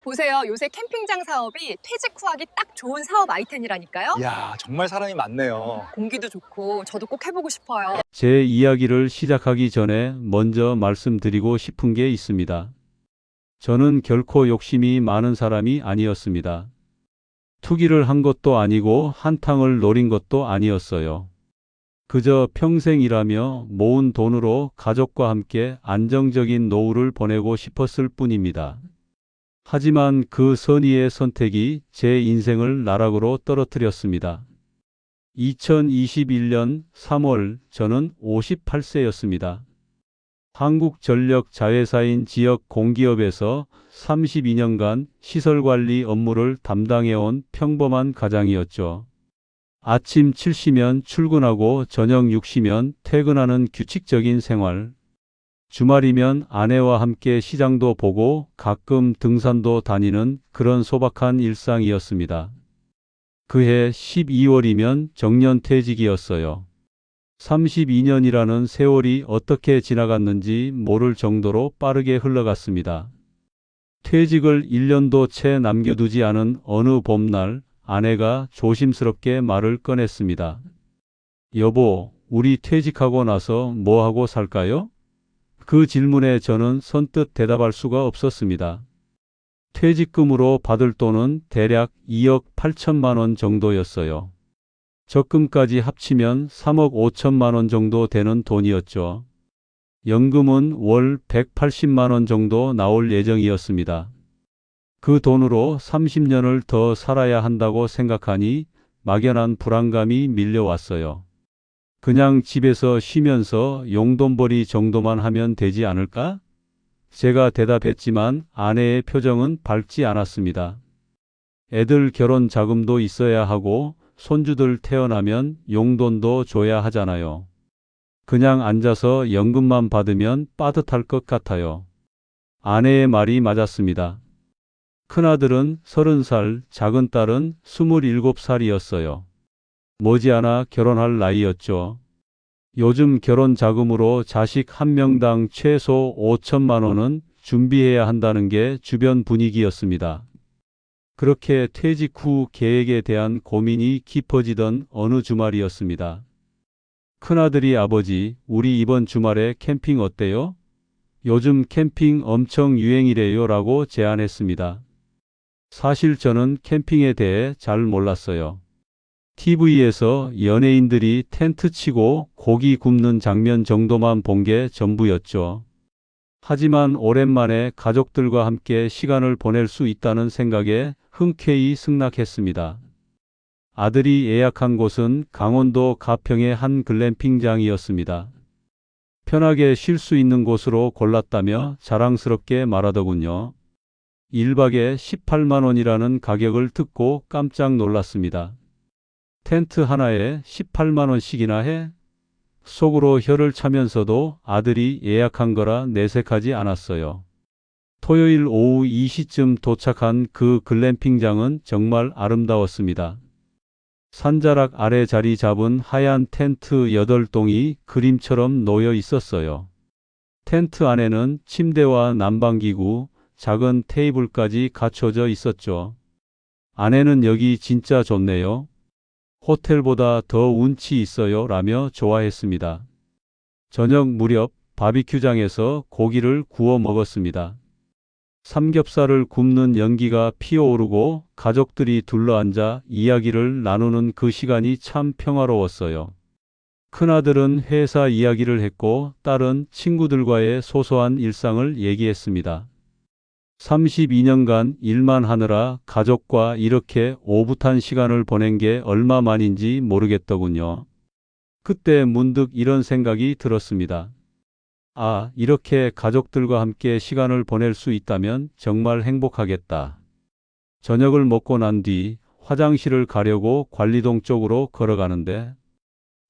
보세요. 요새 캠핑장 사업이 퇴직 후 하기 딱 좋은 사업 아이템이라니까요. 이야, 정말 사람이 많네요. 공기도 좋고 저도 꼭 해보고 싶어요. 제 이야기를 시작하기 전에 먼저 말씀드리고 싶은 게 있습니다. 저는 결코 욕심이 많은 사람이 아니었습니다. 투기를 한 것도 아니고 한탕을 노린 것도 아니었어요. 그저 평생 일하며 모은 돈으로 가족과 함께 안정적인 노후를 보내고 싶었을 뿐입니다. 하지만 그 선의의 선택이 제 인생을 나락으로 떨어뜨렸습니다. 2021년 3월 저는 58세였습니다. 한국전력 자회사인 지역 공기업에서 32년간 시설관리 업무를 담당해온 평범한 가장이었죠. 아침 7시면 출근하고 저녁 6시면 퇴근하는 규칙적인 생활. 주말이면 아내와 함께 시장도 보고 가끔 등산도 다니는 그런 소박한 일상이었습니다. 그해 12월이면 정년퇴직이었어요. 32년이라는 세월이 어떻게 지나갔는지 모를 정도로 빠르게 흘러갔습니다. 퇴직을 1년도 채 남겨두지 않은 어느 봄날 아내가 조심스럽게 말을 꺼냈습니다. 여보, 우리 퇴직하고 나서 뭐 하고 살까요? 그 질문에 저는 선뜻 대답할 수가 없었습니다. 퇴직금으로 받을 돈은 대략 2억 8천만 원 정도였어요. 적금까지 합치면 3억 5천만 원 정도 되는 돈이었죠. 연금은 월 180만 원 정도 나올 예정이었습니다. 그 돈으로 30년을 더 살아야 한다고 생각하니 막연한 불안감이 밀려왔어요. 그냥 집에서 쉬면서 용돈벌이 정도만 하면 되지 않을까? 제가 대답했지만 아내의 표정은 밝지 않았습니다. 애들 결혼 자금도 있어야 하고 손주들 태어나면 용돈도 줘야 하잖아요. 그냥 앉아서 연금만 받으면 빠듯할 것 같아요. 아내의 말이 맞았습니다. 큰아들은 30살, 작은 딸은 27살이었어요. 머지않아 결혼할 나이였죠. 요즘 결혼 자금으로 자식 한 명당 최소 5천만 원은 준비해야 한다는 게 주변 분위기였습니다. 그렇게 퇴직 후 계획에 대한 고민이 깊어지던 어느 주말이었습니다. 큰아들이 아버지, 우리 이번 주말에 캠핑 어때요? 요즘 캠핑 엄청 유행이래요 라고 제안했습니다. 사실 저는 캠핑에 대해 잘 몰랐어요. TV에서 연예인들이 텐트 치고 고기 굽는 장면 정도만 본 게 전부였죠. 하지만 오랜만에 가족들과 함께 시간을 보낼 수 있다는 생각에 흔쾌히 승낙했습니다. 아들이 예약한 곳은 강원도 가평의 한 글램핑장이었습니다. 편하게 쉴 수 있는 곳으로 골랐다며 자랑스럽게 말하더군요. 1박에 18만 원이라는 가격을 듣고 깜짝 놀랐습니다. 텐트 하나에 18만 원씩이나 해? 속으로 혀를 차면서도 아들이 예약한 거라 내색하지 않았어요. 토요일 오후 2시쯤 도착한 그 글램핑장은 정말 아름다웠습니다. 산자락 아래 자리 잡은 하얀 텐트 8동이 그림처럼 놓여 있었어요. 텐트 안에는 침대와 난방기구, 작은 테이블까지 갖춰져 있었죠. 아내는 여기 진짜 좋네요. 호텔보다 더 운치 있어요 라며 좋아했습니다. 저녁 무렵 바비큐장에서 고기를 구워 먹었습니다. 삼겹살을 굽는 연기가 피어오르고 가족들이 둘러앉아 이야기를 나누는 그 시간이 참 평화로웠어요. 큰아들은 회사 이야기를 했고 딸은 친구들과의 소소한 일상을 얘기했습니다. 32년간 일만 하느라 가족과 이렇게 오붓한 시간을 보낸 게 얼마만인지 모르겠더군요. 그때 문득 이런 생각이 들었습니다. 아, 이렇게 가족들과 함께 시간을 보낼 수 있다면 정말 행복하겠다. 저녁을 먹고 난 뒤 화장실을 가려고 관리동 쪽으로 걸어가는데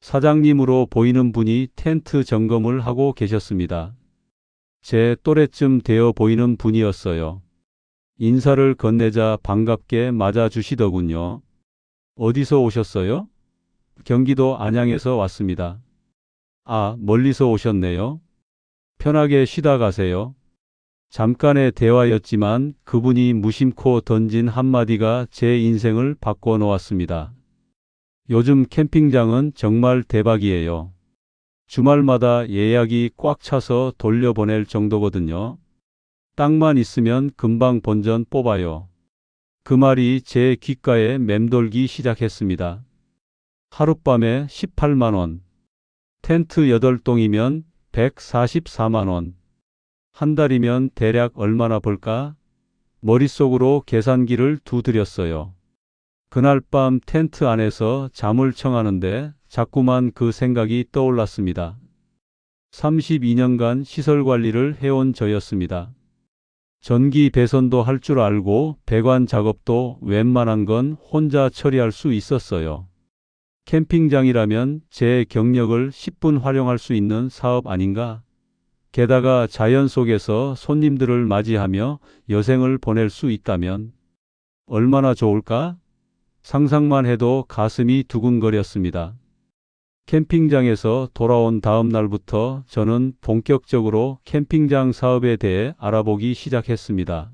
사장님으로 보이는 분이 텐트 점검을 하고 계셨습니다. 제 또래쯤 되어 보이는 분이었어요. 인사를 건네자 반갑게 맞아주시더군요. 어디서 오셨어요? 경기도 안양에서 왔습니다. 아, 멀리서 오셨네요. 편하게 쉬다 가세요. 잠깐의 대화였지만 그분이 무심코 던진 한마디가 제 인생을 바꿔 놓았습니다. 요즘 캠핑장은 정말 대박이에요. 주말마다 예약이 꽉 차서 돌려보낼 정도거든요. 땅만 있으면 금방 본전 뽑아요. 그 말이 제 귓가에 맴돌기 시작했습니다. 하룻밤에 18만 원. 텐트 8동이면 144만 원. 한 달이면 대략 얼마나 벌까? 머릿속으로 계산기를 두드렸어요. 그날 밤 텐트 안에서 잠을 청하는데 자꾸만 그 생각이 떠올랐습니다. 32년간 시설 관리를 해온 저였습니다. 전기 배선도 할 줄 알고 배관 작업도 웬만한 건 혼자 처리할 수 있었어요. 캠핑장이라면 제 경력을 10분 활용할 수 있는 사업 아닌가? 게다가 자연 속에서 손님들을 맞이하며 여생을 보낼 수 있다면 얼마나 좋을까? 상상만 해도 가슴이 두근거렸습니다. 캠핑장에서 돌아온 다음 날부터 저는 본격적으로 캠핑장 사업에 대해 알아보기 시작했습니다.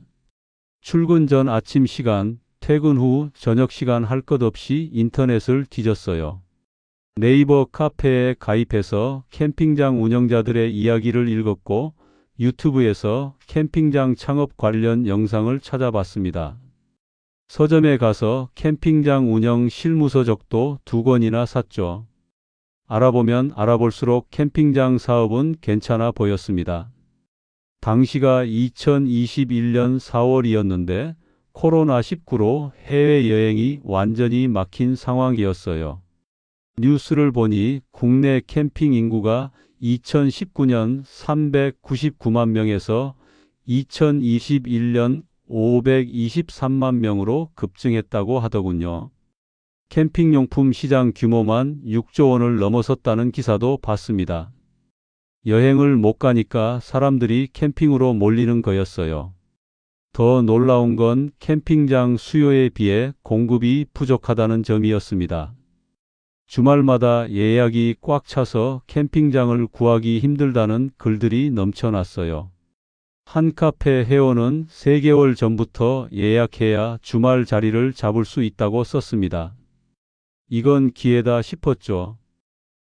출근 전 아침 시간, 퇴근 후 저녁 시간 할 것 없이 인터넷을 뒤졌어요. 네이버 카페에 가입해서 캠핑장 운영자들의 이야기를 읽었고 유튜브에서 캠핑장 창업 관련 영상을 찾아봤습니다. 서점에 가서 캠핑장 운영 실무서적도 2권이나 샀죠. 알아보면 알아볼수록 캠핑장 사업은 괜찮아 보였습니다. 당시가 2021년 4월이었는데 코로나19로 해외여행이 완전히 막힌 상황이었어요. 뉴스를 보니 국내 캠핑 인구가 2019년 399만 명에서 2021년 523만 명으로 급증했다고 하더군요. 캠핑용품 시장 규모만 6조 원을 넘어섰다는 기사도 봤습니다. 여행을 못 가니까 사람들이 캠핑으로 몰리는 거였어요. 더 놀라운 건 캠핑장 수요에 비해 공급이 부족하다는 점이었습니다. 주말마다 예약이 꽉 차서 캠핑장을 구하기 힘들다는 글들이 넘쳐났어요. 한 카페 회원은 3개월 전부터 예약해야 주말 자리를 잡을 수 있다고 썼습니다. 이건 기회다 싶었죠.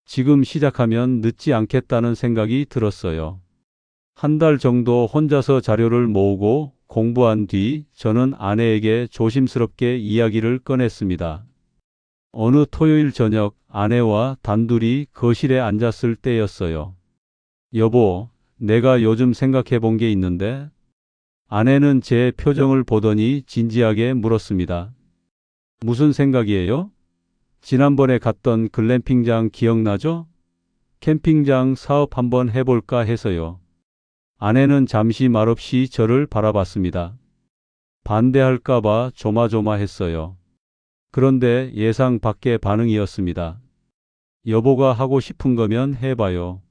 지금 시작하면 늦지 않겠다는 생각이 들었어요. 한 달 정도 혼자서 자료를 모으고 공부한 뒤 저는 아내에게 조심스럽게 이야기를 꺼냈습니다. 어느 토요일 저녁 아내와 단둘이 거실에 앉았을 때였어요. 여보, 내가 요즘 생각해 본 게 있는데? 아내는 제 표정을 보더니 진지하게 물었습니다. 무슨 생각이에요? 지난번에 갔던 글램핑장 기억나죠? 캠핑장 사업 한번 해볼까 해서요. 아내는 잠시 말없이 저를 바라봤습니다. 반대할까봐 조마조마했어요. 그런데 예상 밖의 반응이었습니다. 여보가 하고 싶은 거면 해봐요.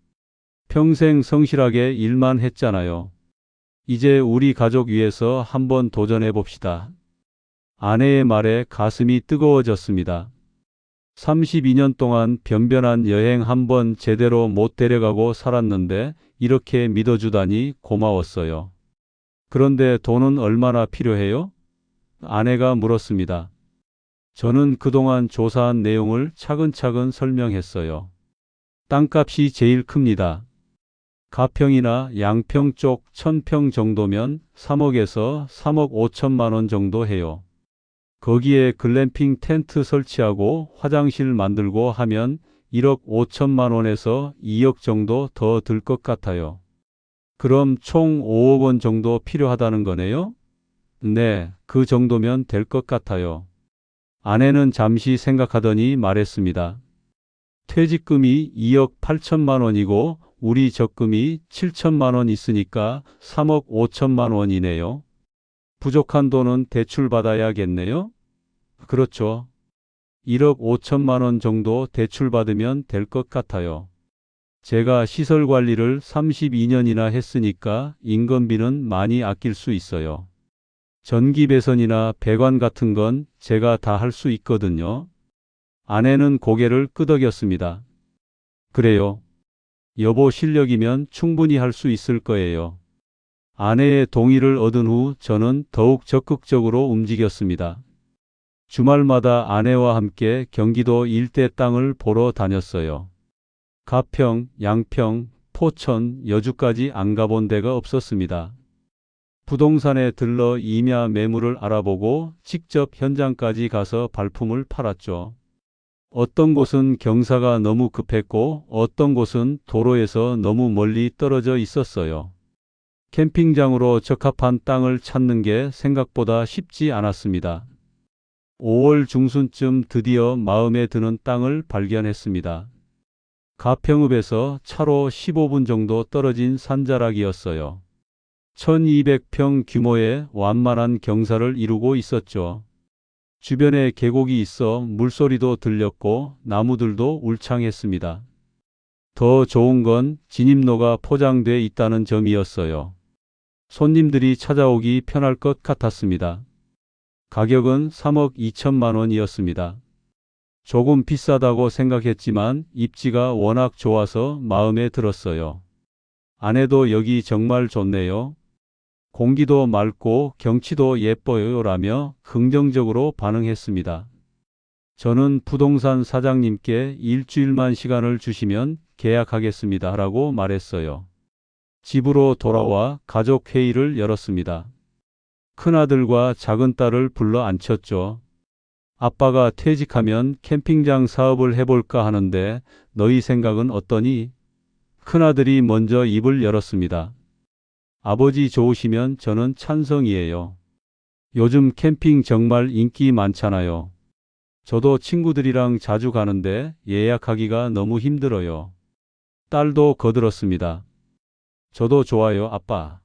평생 성실하게 일만 했잖아요. 이제 우리 가족 위해서 한번 도전해 봅시다. 아내의 말에 가슴이 뜨거워졌습니다. 32년 동안 변변한 여행 한번 제대로 못 데려가고 살았는데 이렇게 믿어주다니 고마웠어요. 그런데 돈은 얼마나 필요해요? 아내가 물었습니다. 저는 그동안 조사한 내용을 차근차근 설명했어요. 땅값이 제일 큽니다. 가평이나 양평 쪽 1000평 정도면 3억에서 3억 5천만 원 정도 해요. 거기에 글램핑 텐트 설치하고 화장실 만들고 하면 1억 5천만 원에서 2억 정도 더 들 것 같아요. 그럼 총 5억 원 정도 필요하다는 거네요? 네, 그 정도면 될 것 같아요. 아내는 잠시 생각하더니 말했습니다. 퇴직금이 2억 8천만 원이고 우리 적금이 7천만 원 있으니까 3억 5천만 원이네요. 부족한 돈은 대출 받아야겠네요? 그렇죠. 1억 5천만 원 정도 대출 받으면 될 것 같아요. 제가 시설 관리를 32년이나 했으니까 인건비는 많이 아낄 수 있어요. 전기 배선이나 배관 같은 건 제가 다 할 수 있거든요. 아내는 고개를 끄덕였습니다. 그래요. 여보 실력이면 충분히 할 수 있을 거예요. 아내의 동의를 얻은 후 저는 더욱 적극적으로 움직였습니다. 주말마다 아내와 함께 경기도 일대 땅을 보러 다녔어요. 가평, 양평, 포천, 여주까지 안 가본 데가 없었습니다. 부동산에 들러 임야 매물을 알아보고 직접 현장까지 가서 발품을 팔았죠. 어떤 곳은 경사가 너무 급했고 어떤 곳은 도로에서 너무 멀리 떨어져 있었어요. 캠핑장으로 적합한 땅을 찾는 게 생각보다 쉽지 않았습니다. 5월 중순쯤 드디어 마음에 드는 땅을 발견했습니다. 가평읍에서 차로 15분 정도 떨어진 산자락이었어요. 1200평 규모의 완만한 경사를 이루고 있었죠. 주변에 계곡이 있어 물소리도 들렸고 나무들도 울창했습니다. 더 좋은 건 진입로가 포장돼 있다는 점이었어요. 손님들이 찾아오기 편할 것 같았습니다. 가격은 3억 2천만 원이었습니다. 조금 비싸다고 생각했지만 입지가 워낙 좋아서 마음에 들었어요. 아내도 여기 정말 좋네요. 공기도 맑고 경치도 예뻐요 라며 긍정적으로 반응했습니다. 저는 부동산 사장님께 일주일만 시간을 주시면 계약하겠습니다 라고 말했어요. 집으로 돌아와 가족 회의를 열었습니다. 큰아들과 작은딸을 불러 앉혔죠. 아빠가 퇴직하면 캠핑장 사업을 해볼까 하는데 너희 생각은 어떠니? 큰아들이 먼저 입을 열었습니다. 아버지 좋으시면 저는 찬성이에요. 요즘 캠핑 정말 인기 많잖아요. 저도 친구들이랑 자주 가는데 예약하기가 너무 힘들어요. 딸도 거들었습니다. 저도 좋아요, 아빠.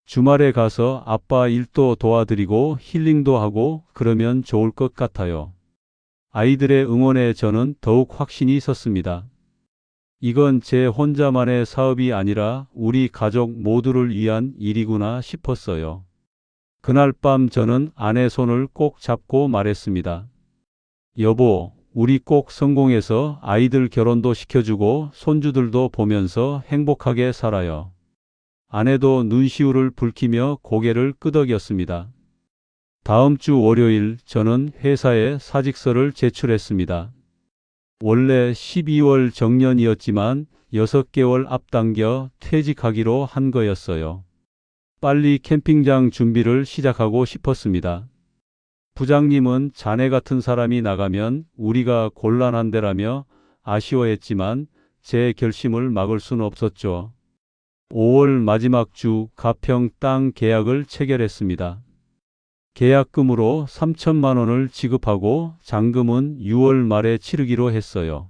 주말에 가서 아빠 일도 도와드리고 힐링도 하고 그러면 좋을 것 같아요. 아이들의 응원에 저는 더욱 확신이 섰습니다. 이건 제 혼자만의 사업이 아니라 우리 가족 모두를 위한 일이구나 싶었어요. 그날 밤 저는 아내 손을 꼭 잡고 말했습니다. 여보, 우리 꼭 성공해서 아이들 결혼도 시켜주고 손주들도 보면서 행복하게 살아요. 아내도 눈시울을 붉히며 고개를 끄덕였습니다. 다음 주 월요일 저는 회사에 사직서를 제출했습니다. 원래 12월 정년이었지만 6개월 앞당겨 퇴직하기로 한 거였어요. 빨리 캠핑장 준비를 시작하고 싶었습니다. 부장님은 자네 같은 사람이 나가면 우리가 곤란한데라며 아쉬워했지만 제 결심을 막을 순 없었죠. 5월 마지막 주 가평 땅 계약을 체결했습니다. 계약금으로 3천만 원을 지급하고 잔금은 6월 말에 치르기로 했어요.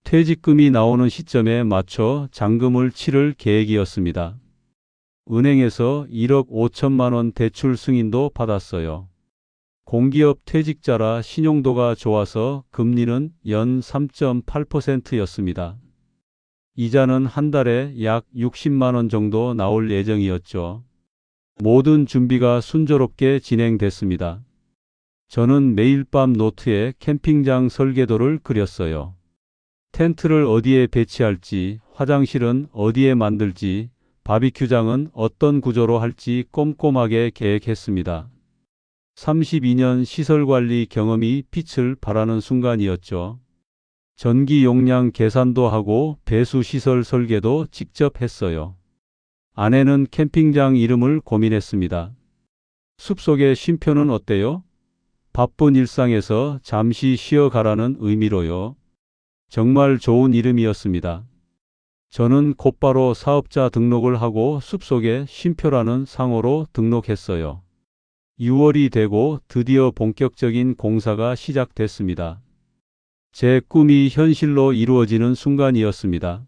퇴직금이 나오는 시점에 맞춰 잔금을 치를 계획이었습니다. 은행에서 1억 5천만 원 대출 승인도 받았어요. 공기업 퇴직자라 신용도가 좋아서 금리는 연 3.8%였습니다. 이자는 한 달에 약 60만 원 정도 나올 예정이었죠. 모든 준비가 순조롭게 진행됐습니다. 저는 매일 밤 노트에 캠핑장 설계도를 그렸어요. 텐트를 어디에 배치할지, 화장실은 어디에 만들지, 바비큐장은 어떤 구조로 할지 꼼꼼하게 계획했습니다. 32년 시설관리 경험이 빛을 발하는 순간이었죠. 전기 용량 계산도 하고 배수시설 설계도 직접 했어요. 아내는 캠핑장 이름을 고민했습니다. 숲속의 쉼표는 어때요? 바쁜 일상에서 잠시 쉬어가라는 의미로요. 정말 좋은 이름이었습니다. 저는 곧바로 사업자 등록을 하고 숲속의 쉼표라는 상호로 등록했어요. 6월이 되고 드디어 본격적인 공사가 시작됐습니다. 제 꿈이 현실로 이루어지는 순간이었습니다.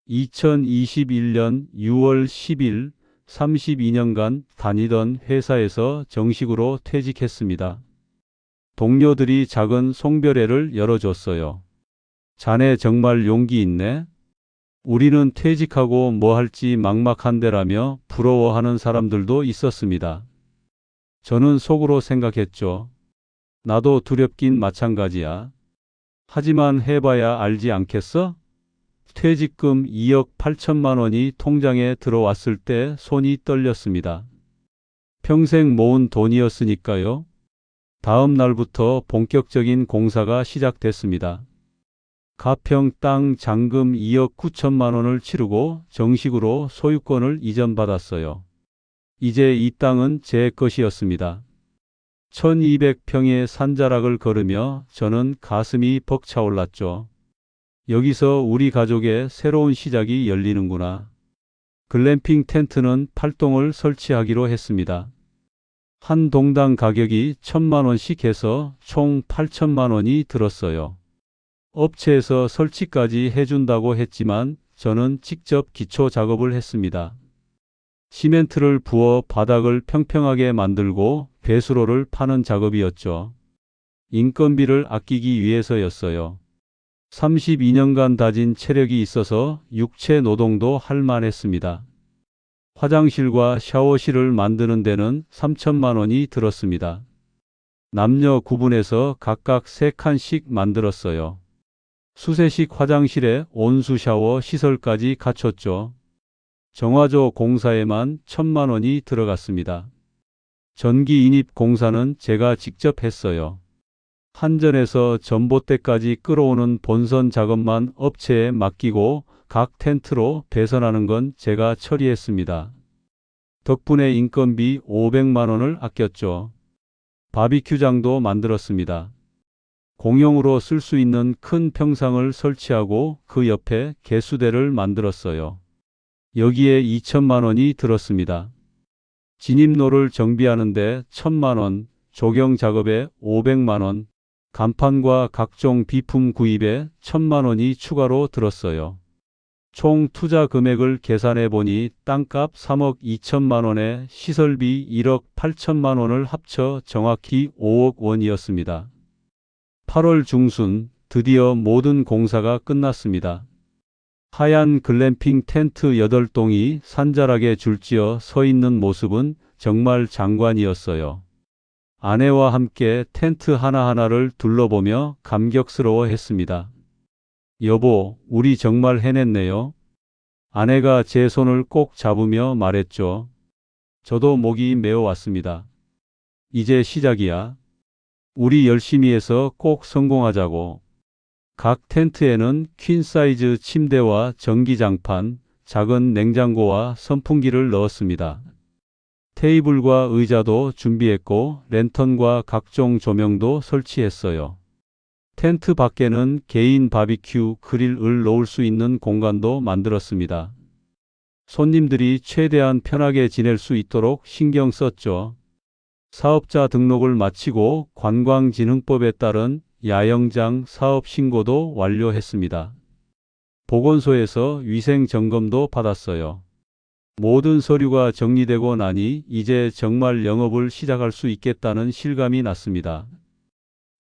2021년 6월 10일 32년간 다니던 회사에서 정식으로 퇴직했습니다. 동료들이 작은 송별회를 열어줬어요. 자네 정말 용기 있네? 우리는 퇴직하고 뭐 할지 막막한데라며 부러워하는 사람들도 있었습니다. 저는 속으로 생각했죠. 나도 두렵긴 마찬가지야. 하지만 해봐야 알지 않겠어? 퇴직금 2억 8천만 원이 통장에 들어왔을 때 손이 떨렸습니다. 평생 모은 돈이었으니까요. 다음 날부터 본격적인 공사가 시작됐습니다. 가평 땅 잔금 2억 9천만 원을 치르고 정식으로 소유권을 이전받았어요. 이제 이 땅은 제 것이었습니다. 1200평의 산자락을 걸으며 저는 가슴이 벅차올랐죠. 여기서 우리 가족의 새로운 시작이 열리는구나. 글램핑 텐트는 8동을 설치하기로 했습니다. 한 동당 가격이 1,000만 원씩 해서 총 8천만 원이 들었어요. 업체에서 설치까지 해준다고 했지만 저는 직접 기초 작업을 했습니다. 시멘트를 부어 바닥을 평평하게 만들고 배수로를 파는 작업이었죠. 인건비를 아끼기 위해서였어요. 32년간 다진 체력이 있어서 육체 노동도 할 만했습니다. 화장실과 샤워실을 만드는 데는 3천만 원이 들었습니다. 남녀 구분해서 각각 3칸씩 만들었어요. 수세식 화장실에 온수 샤워 시설까지 갖췄죠. 정화조 공사에만 1,000만 원이 들어갔습니다. 전기 인입 공사는 제가 직접 했어요. 한전에서 전봇대까지 끌어오는 본선 작업만 업체에 맡기고 각 텐트로 배선하는 건 제가 처리했습니다. 덕분에 인건비 500만 원을 아꼈죠. 바비큐장도 만들었습니다. 공용으로 쓸 수 있는 큰 평상을 설치하고 그 옆에 개수대를 만들었어요. 여기에 2천만 원이 들었습니다. 진입로를 정비하는데 1,000만 원, 조경 작업에 500만 원, 간판과 각종 비품 구입에 1,000만 원이 추가로 들었어요. 총 투자 금액을 계산해 보니 땅값 3억 2천만 원에 시설비 1억 8천만 원을 합쳐 정확히 5억 원이었습니다. 8월 중순 드디어 모든 공사가 끝났습니다. 하얀 글램핑 텐트 8동이 산자락에 줄지어 서 있는 모습은 정말 장관이었어요. 아내와 함께 텐트 하나하나를 둘러보며 감격스러워했습니다. 여보, 우리 정말 해냈네요. 아내가 제 손을 꼭 잡으며 말했죠. 저도 목이 메어왔습니다. 이제 시작이야. 우리 열심히 해서 꼭 성공하자고. 각 텐트에는 퀸 사이즈 침대와 전기장판, 작은 냉장고와 선풍기를 넣었습니다. 테이블과 의자도 준비했고 랜턴과 각종 조명도 설치했어요. 텐트 밖에는 개인 바비큐 그릴을 놓을 수 있는 공간도 만들었습니다. 손님들이 최대한 편하게 지낼 수 있도록 신경 썼죠. 사업자 등록을 마치고 관광진흥법에 따른 야영장 사업 신고도 완료했습니다. 보건소에서 위생 점검도 받았어요. 모든 서류가 정리되고 나니 이제 정말 영업을 시작할 수 있겠다는 실감이 났습니다.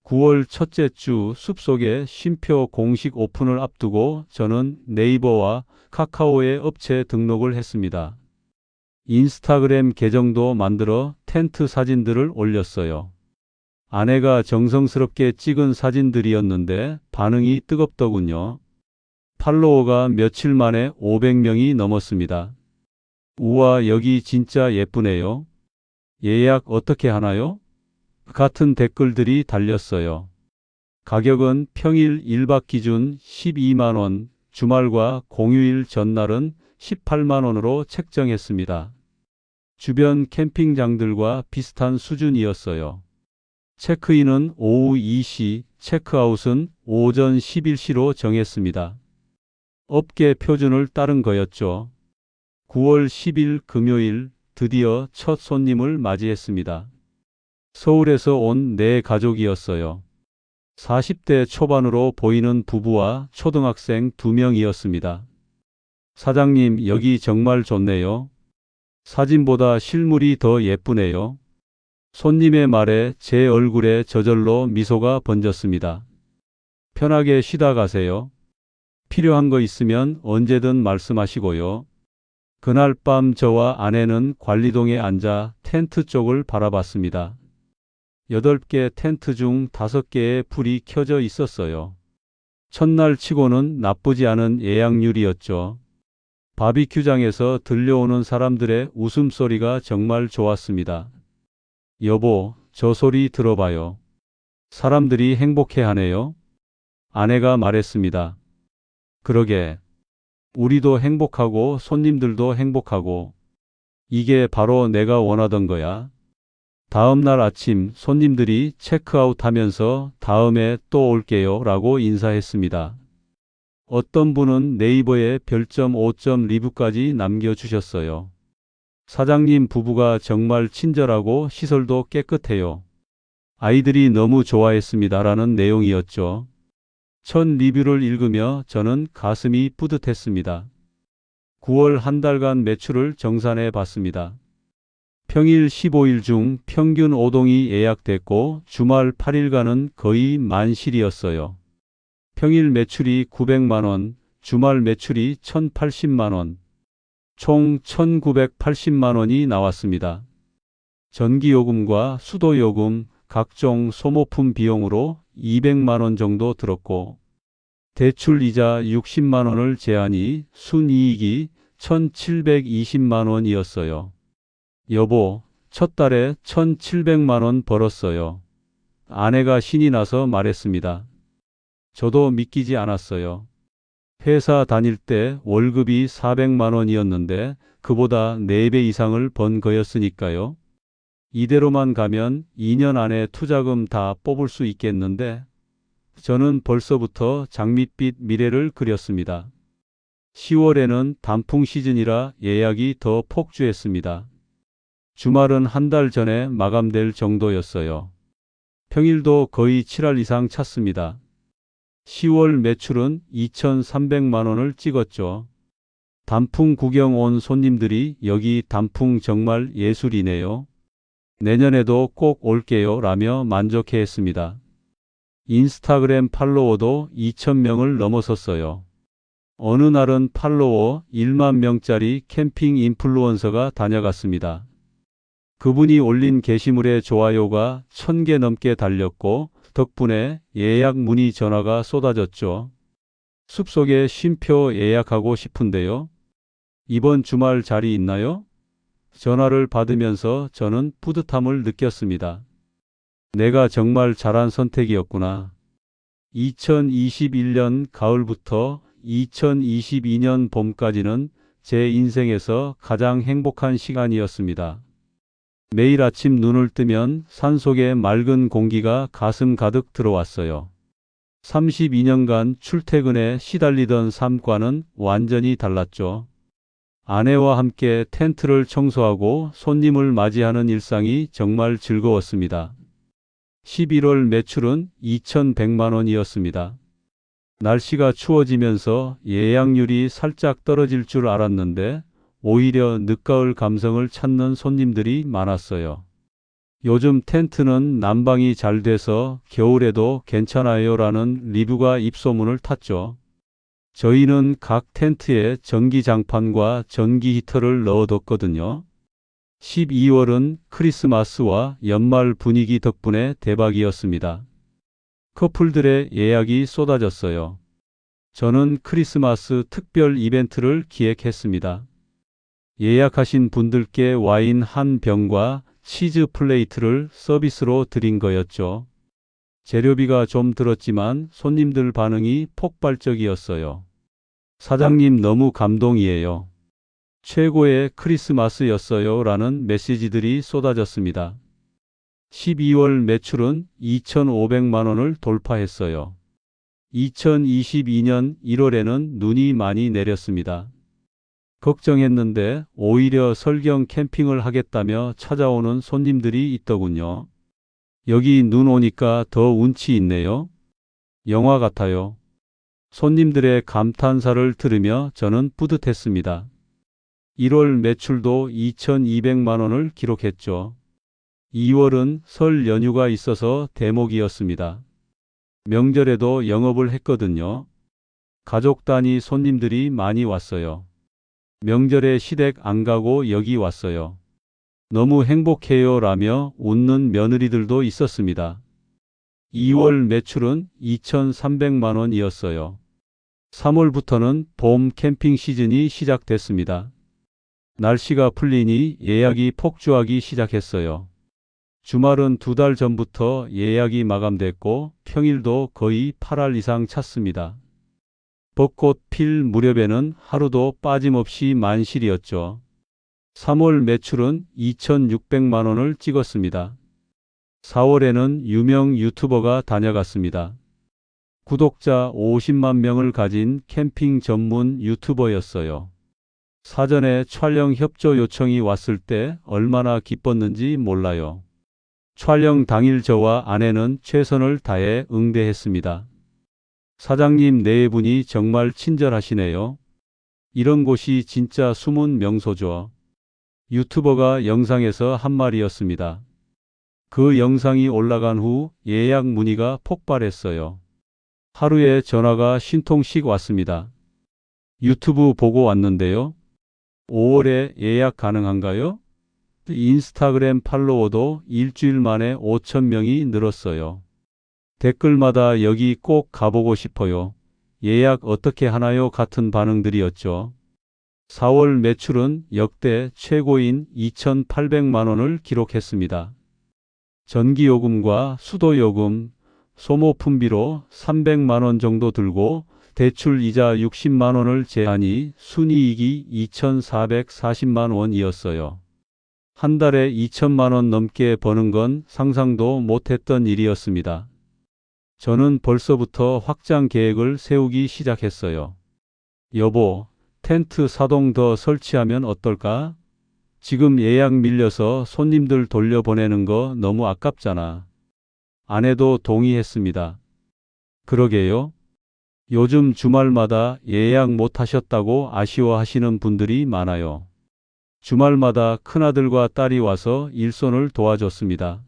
9월 첫째 주 숲속의 쉼표 공식 오픈을 앞두고 저는 네이버와 카카오에 업체 등록을 했습니다. 인스타그램 계정도 만들어 텐트 사진들을 올렸어요. 아내가 정성스럽게 찍은 사진들이었는데 반응이 뜨겁더군요. 팔로워가 며칠 만에 500명이 넘었습니다. 우와, 여기 진짜 예쁘네요. 예약 어떻게 하나요? 같은 댓글들이 달렸어요. 가격은 평일 1박 기준 12만 원, 주말과 공휴일 전날은 18만 원으로 책정했습니다. 주변 캠핑장들과 비슷한 수준이었어요. 체크인은 오후 2시, 체크아웃은 오전 11시로 정했습니다. 업계 표준을 따른 거였죠. 9월 10일 금요일 드디어 첫 손님을 맞이했습니다. 서울에서 온 네 가족이었어요. 40대 초반으로 보이는 부부와 초등학생 2명이었습니다. 사장님, 여기 정말 좋네요. 사진보다 실물이 더 예쁘네요. 손님의 말에 제 얼굴에 저절로 미소가 번졌습니다. 편하게 쉬다 가세요. 필요한 거 있으면 언제든 말씀하시고요. 그날 밤 저와 아내는 관리동에 앉아 텐트 쪽을 바라봤습니다. 8개 텐트 중 5개의 불이 켜져 있었어요. 첫날 치고는 나쁘지 않은 예약률이었죠. 바비큐장에서 들려오는 사람들의 웃음소리가 정말 좋았습니다. 여보, 저 소리 들어봐요. 사람들이 행복해하네요. 아내가 말했습니다. 그러게. 우리도 행복하고 손님들도 행복하고. 이게 바로 내가 원하던 거야. 다음 날 아침 손님들이 체크아웃하면서 다음에 또 올게요 라고 인사했습니다. 어떤 분은 네이버에 별점 5점 리뷰까지 남겨주셨어요. 사장님 부부가 정말 친절하고 시설도 깨끗해요. 아이들이 너무 좋아했습니다라는 내용이었죠. 첫 리뷰를 읽으며 저는 가슴이 뿌듯했습니다. 9월 한 달간 매출을 정산해 봤습니다. 평일 15일 중 평균 5동이 예약됐고 주말 8일간은 거의 만실이었어요. 평일 매출이 900만 원, 주말 매출이 1080만 원, 총 1980만 원이 나왔습니다. 전기요금과 수도요금, 각종 소모품 비용으로 200만 원 정도 들었고 대출 이자 60만 원을 제하니 순이익이 1720만 원이었어요. 여보, 첫 달에 1700만 원 벌었어요. 아내가 신이 나서 말했습니다. 저도 믿기지 않았어요. 회사 다닐 때 월급이 400만 원이었는데 그보다 4배 이상을 번 거였으니까요. 이대로만 가면 2년 안에 투자금 다 뽑을 수 있겠는데 저는 벌써부터 장밋빛 미래를 그렸습니다. 10월에는 단풍 시즌이라 예약이 더 폭주했습니다. 주말은 한 달 전에 마감될 정도였어요. 평일도 거의 7할 이상 찼습니다. 10월 매출은 2,300만 원을 찍었죠. 단풍 구경 온 손님들이 여기 단풍 정말 예술이네요. 내년에도 꼭 올게요 라며 만족해했습니다. 인스타그램 팔로워도 2,000명을 넘어섰어요. 어느 날은 팔로워 1만 명짜리 캠핑 인플루언서가 다녀갔습니다. 그분이 올린 게시물에 좋아요가 1,000개 넘게 달렸고 덕분에 예약 문의 전화가 쏟아졌죠. 숲속에 쉼표 예약하고 싶은데요. 이번 주말 자리 있나요? 전화를 받으면서 저는 뿌듯함을 느꼈습니다. 내가 정말 잘한 선택이었구나. 2021년 가을부터 2022년 봄까지는 제 인생에서 가장 행복한 시간이었습니다. 매일 아침 눈을 뜨면 산속의 맑은 공기가 가슴 가득 들어왔어요. 32년간 출퇴근에 시달리던 삶과는 완전히 달랐죠. 아내와 함께 텐트를 청소하고 손님을 맞이하는 일상이 정말 즐거웠습니다. 11월 매출은 2,100만 원이었습니다. 날씨가 추워지면서 예약률이 살짝 떨어질 줄 알았는데 오히려 늦가을 감성을 찾는 손님들이 많았어요. 요즘 텐트는 난방이 잘 돼서 겨울에도 괜찮아요 라는 리뷰가 입소문을 탔죠. 저희는 각 텐트에 전기장판과 전기 히터를 넣어뒀거든요. 12월은 크리스마스와 연말 분위기 덕분에 대박이었습니다. 커플들의 예약이 쏟아졌어요. 저는 크리스마스 특별 이벤트를 기획했습니다. 예약하신 분들께 와인 한 병과 치즈 플레이트를 서비스로 드린 거였죠. 재료비가 좀 들었지만 손님들 반응이 폭발적이었어요. 사장님 너무 감동이에요. 최고의 크리스마스였어요 라는 메시지들이 쏟아졌습니다. 12월 매출은 2,500만 원을 돌파했어요. 2022년 1월에는 눈이 많이 내렸습니다. 걱정했는데 오히려 설경 캠핑을 하겠다며 찾아오는 손님들이 있더군요. 여기 눈 오니까 더 운치 있네요. 영화 같아요. 손님들의 감탄사를 들으며 저는 뿌듯했습니다. 1월 매출도 2,200만 원을 기록했죠. 2월은 설 연휴가 있어서 대목이었습니다. 명절에도 영업을 했거든요. 가족 단위 손님들이 많이 왔어요. 명절에 시댁 안 가고 여기 왔어요. 너무 행복해요 라며 웃는 며느리들도 있었습니다. 2월 매출은 2,300만 원이었어요. 3월부터는 봄 캠핑 시즌이 시작됐습니다. 날씨가 풀리니 예약이 폭주하기 시작했어요. 주말은 2달 전부터 예약이 마감됐고 평일도 거의 8할 이상 찼습니다. 벚꽃 필 무렵에는 하루도 빠짐없이 만실이었죠. 3월 매출은 2,600만 원을 찍었습니다. 4월에는 유명 유튜버가 다녀갔습니다. 구독자 50만 명을 가진 캠핑 전문 유튜버였어요. 사전에 촬영 협조 요청이 왔을 때 얼마나 기뻤는지 몰라요. 촬영 당일 저와 아내는 최선을 다해 응대했습니다. 사장님 네 분이 정말 친절하시네요. 이런 곳이 진짜 숨은 명소죠. 유튜버가 영상에서 한 말이었습니다. 그 영상이 올라간 후 예약 문의가 폭발했어요. 하루에 전화가 50통씩 왔습니다. 유튜브 보고 왔는데요. 5월에 예약 가능한가요? 인스타그램 팔로워도 일주일 만에 5,000명이 늘었어요. 댓글마다 여기 꼭 가보고 싶어요. 예약 어떻게 하나요? 같은 반응들이었죠. 4월 매출은 역대 최고인 2,800만 원을 기록했습니다. 전기요금과 수도요금, 소모품비로 300만 원 정도 들고 대출 이자 60만 원을 제하니 순이익이 2,440만 원이었어요. 한 달에 2천만 원 넘게 버는 건 상상도 못했던 일이었습니다. 저는 벌써부터 확장 계획을 세우기 시작했어요. 여보, 텐트 4동 더 설치하면 어떨까? 지금 예약 밀려서 손님들 돌려보내는 거 너무 아깝잖아. 아내도 동의했습니다. 그러게요. 요즘 주말마다 예약 못 하셨다고 아쉬워하시는 분들이 많아요. 주말마다 큰아들과 딸이 와서 일손을 도와줬습니다.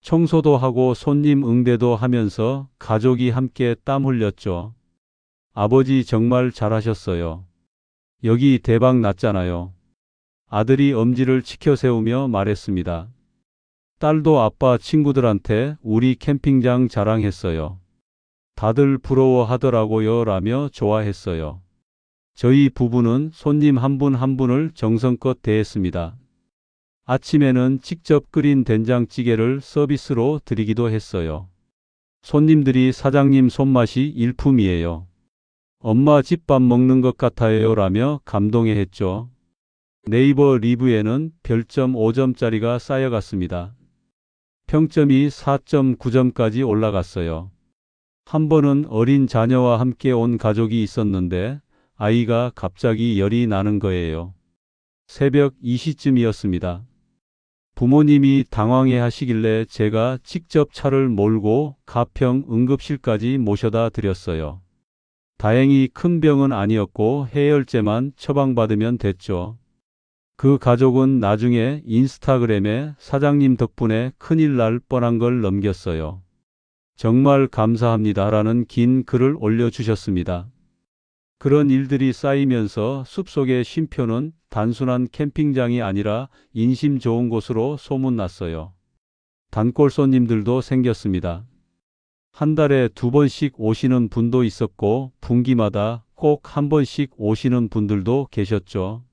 청소도 하고 손님 응대도 하면서 가족이 함께 땀 흘렸죠. 아버지 정말 잘하셨어요. 여기 대박 났잖아요. 아들이 엄지를 치켜 세우며 말했습니다. 딸도 아빠 친구들한테 우리 캠핑장 자랑했어요. 다들 부러워하더라고요 라며 좋아했어요. 저희 부부는 손님 한 분 한 분을 정성껏 대했습니다. 아침에는 직접 끓인 된장찌개를 서비스로 드리기도 했어요. 손님들이 사장님 손맛이 일품이에요. 엄마 집밥 먹는 것 같아요 라며 감동해했죠. 네이버 리뷰에는 별점 5점짜리가 쌓여갔습니다. 평점이 4.9점까지 올라갔어요. 한 번은 어린 자녀와 함께 온 가족이 있었는데 아이가 갑자기 열이 나는 거예요. 새벽 2시쯤이었습니다. 부모님이 당황해 하시길래 제가 직접 차를 몰고 가평 응급실까지 모셔다 드렸어요. 다행히 큰 병은 아니었고 해열제만 처방받으면 됐죠. 그 가족은 나중에 인스타그램에 사장님 덕분에 큰일 날 뻔한 걸 넘겼어요. 정말 감사합니다라는 긴 글을 올려주셨습니다. 그런 일들이 쌓이면서 숲속의 쉼표는 단순한 캠핑장이 아니라 인심 좋은 곳으로 소문났어요. 단골 손님들도 생겼습니다. 한 달에 2번씩 오시는 분도 있었고 분기마다 꼭 한 번씩 오시는 분들도 계셨죠.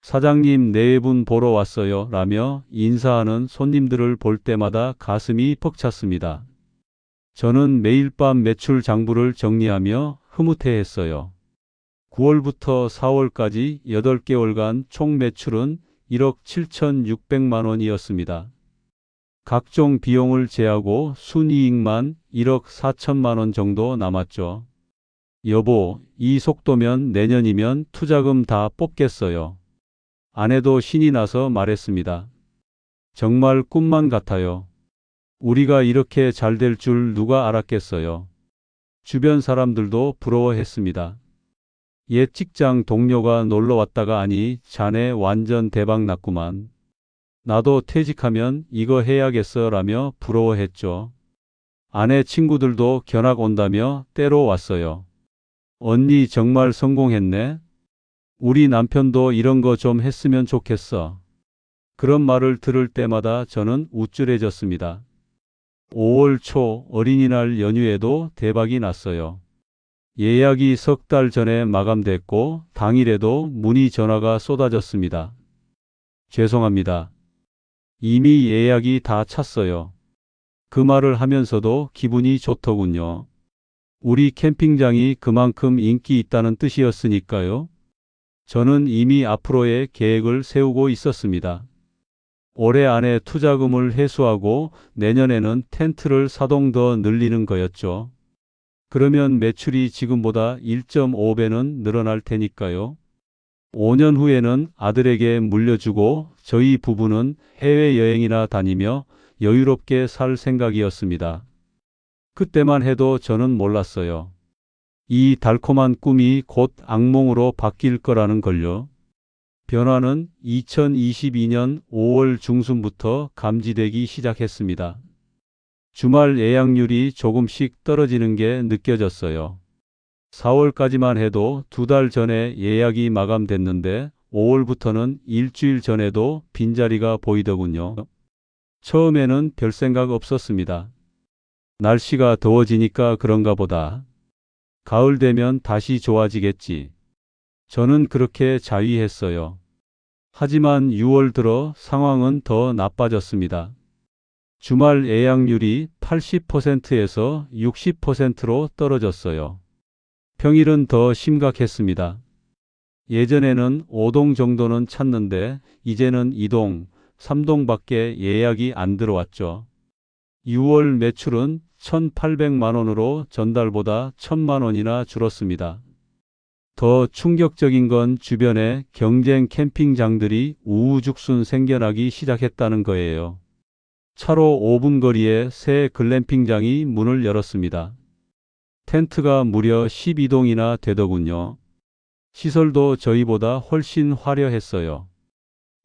사장님 네 분 보러 왔어요 라며 인사하는 손님들을 볼 때마다 가슴이 벅찼습니다. 저는 매일 밤 매출 장부를 정리하며 흐뭇해했어요. 9월부터 4월까지 8개월간 총 매출은 1억 7,600만 원이었습니다. 각종 비용을 제하고 순이익만 1억 4천만 원 정도 남았죠. 여보, 이 속도면 내년이면 투자금 다 뽑겠어요. 아내도 신이 나서 말했습니다. 정말 꿈만 같아요. 우리가 이렇게 잘 될 줄 누가 알았겠어요. 주변 사람들도 부러워했습니다. 옛 직장 동료가 놀러 왔다가 아니 자네 완전 대박 났구만. 나도 퇴직하면 이거 해야겠어 라며 부러워했죠. 아내 친구들도 견학 온다며 때로 왔어요. 언니 정말 성공했네. 우리 남편도 이런 거 좀 했으면 좋겠어. 그런 말을 들을 때마다 저는 우쭐해졌습니다. 5월 초 어린이날 연휴에도 대박이 났어요. 예약이 석 달 전에 마감됐고 당일에도 문의 전화가 쏟아졌습니다. 죄송합니다. 이미 예약이 다 찼어요. 그 말을 하면서도 기분이 좋더군요. 우리 캠핑장이 그만큼 인기 있다는 뜻이었으니까요. 저는 이미 앞으로의 계획을 세우고 있었습니다. 올해 안에 투자금을 회수하고 내년에는 텐트를 4동 더 늘리는 거였죠. 그러면 매출이 지금보다 1.5배는 늘어날 테니까요. 5년 후에는 아들에게 물려주고 저희 부부는 해외여행이나 다니며 여유롭게 살 생각이었습니다. 그때만 해도 저는 몰랐어요. 이 달콤한 꿈이 곧 악몽으로 바뀔 거라는 걸요. 변화는 2022년 5월 중순부터 감지되기 시작했습니다. 주말 예약률이 조금씩 떨어지는 게 느껴졌어요. 4월까지만 해도 2달 전에 예약이 마감됐는데 5월부터는 일주일 전에도 빈자리가 보이더군요. 처음에는 별 생각 없었습니다. 날씨가 더워지니까 그런가 보다. 가을 되면 다시 좋아지겠지. 저는 그렇게 자위했어요. 하지만 6월 들어 상황은 더 나빠졌습니다. 주말 예약률이 80%에서 60%로 떨어졌어요. 평일은 더 심각했습니다. 예전에는 5동 정도는 찼는데 이제는 2동, 3동밖에 예약이 안 들어왔죠. 6월 매출은 1,800만 원으로 전달보다 1,000만 원이나 줄었습니다. 더 충격적인 건 주변에 경쟁 캠핑장들이 우후죽순 생겨나기 시작했다는 거예요. 차로 5분 거리에 새 글램핑장이 문을 열었습니다. 텐트가 무려 12동이나 되더군요. 시설도 저희보다 훨씬 화려했어요.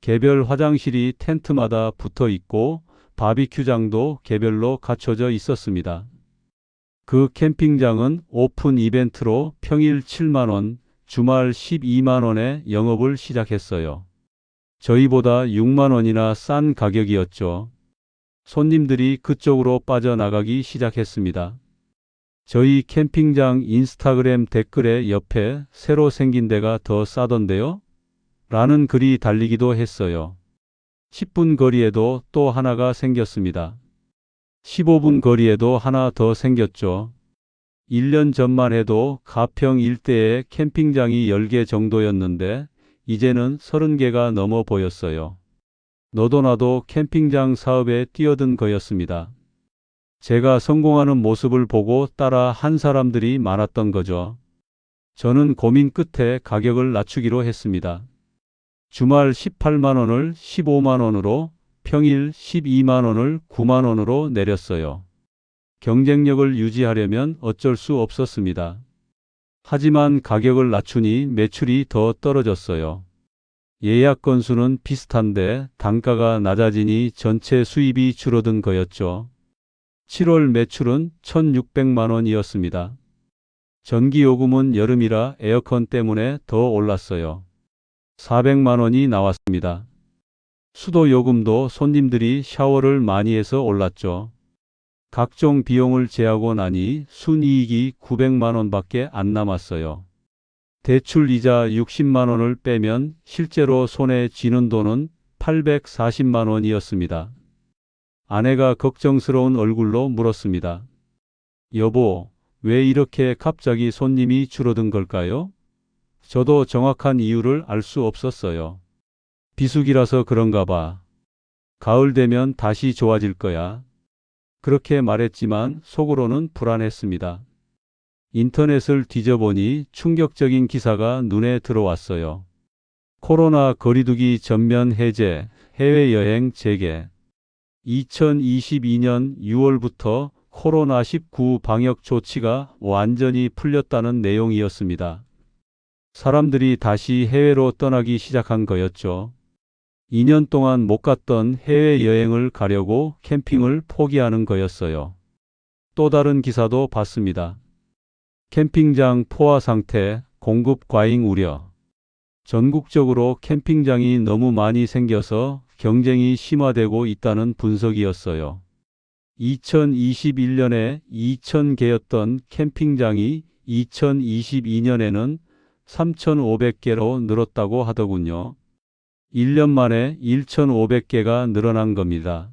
개별 화장실이 텐트마다 붙어 있고 바비큐장도 개별로 갖춰져 있었습니다. 그 캠핑장은 오픈 이벤트로 평일 7만 원, 주말 12만 원에 영업을 시작했어요. 저희보다 6만 원이나 싼 가격이었죠. 손님들이 그쪽으로 빠져나가기 시작했습니다. 저희 캠핑장 인스타그램 댓글에 옆에 새로 생긴 데가 더 싸던데요? 라는 글이 달리기도 했어요. 10분 거리에도 또 하나가 생겼습니다. 15분 거리에도 하나 더 생겼죠. 1년 전만 해도 가평 일대에 캠핑장이 10개 정도였는데 이제는 30개가 넘어 보였어요. 너도 나도 캠핑장 사업에 뛰어든 거였습니다. 제가 성공하는 모습을 보고 따라 한 사람들이 많았던 거죠. 저는 고민 끝에 가격을 낮추기로 했습니다. 주말 18만 원을 15만 원으로, 평일 12만 원을 9만 원으로 내렸어요. 경쟁력을 유지하려면 어쩔 수 없었습니다. 하지만 가격을 낮추니 매출이 더 떨어졌어요. 예약 건수는 비슷한데 단가가 낮아지니 전체 수입이 줄어든 거였죠. 7월 매출은 1,600만 원이었습니다. 전기요금은 여름이라 에어컨 때문에 더 올랐어요. 400만 원이 나왔습니다. 수도요금도 손님들이 샤워를 많이 해서 올랐죠. 각종 비용을 제하고 나니 순이익이 900만 원밖에 안 남았어요. 대출 이자 60만 원을 빼면 실제로 손에 쥐는 돈은 840만 원이었습니다. 아내가 걱정스러운 얼굴로 물었습니다. 여보, 왜 이렇게 갑자기 손님이 줄어든 걸까요? 저도 정확한 이유를 알 수 없었어요. 비수기라서 그런가 봐. 가을 되면 다시 좋아질 거야. 그렇게 말했지만 속으로는 불안했습니다. 인터넷을 뒤져보니 충격적인 기사가 눈에 들어왔어요. 코로나 거리두기 전면 해제, 해외여행 재개. 2022년 6월부터 코로나19 방역 조치가 완전히 풀렸다는 내용이었습니다. 사람들이 다시 해외로 떠나기 시작한 거였죠. 2년 동안 못 갔던 해외여행을 가려고 캠핑을 포기하는 거였어요. 또 다른 기사도 봤습니다. 캠핑장 포화 상태, 공급 과잉 우려. 전국적으로 캠핑장이 너무 많이 생겨서 경쟁이 심화되고 있다는 분석이었어요. 2021년에 2,000개였던 캠핑장이 2022년에는 3,500개로 늘었다고 하더군요. 1년 만에 1,500개가 늘어난 겁니다.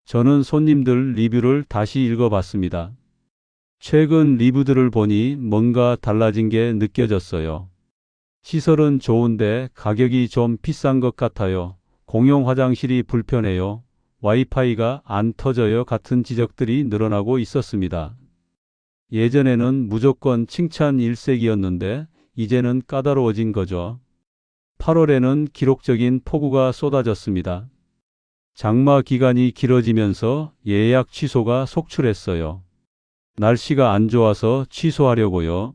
저는 손님들 리뷰를 다시 읽어봤습니다. 최근 리뷰들을 보니 뭔가 달라진 게 느껴졌어요. 시설은 좋은데 가격이 좀 비싼 것 같아요. 공용 화장실이 불편해요. 와이파이가 안 터져요 같은 지적들이 늘어나고 있었습니다. 예전에는 무조건 칭찬 일색이었는데 이제는 까다로워진 거죠. 8월에는 기록적인 폭우가 쏟아졌습니다. 장마 기간이 길어지면서 예약 취소가 속출했어요. 날씨가 안 좋아서 취소하려고요.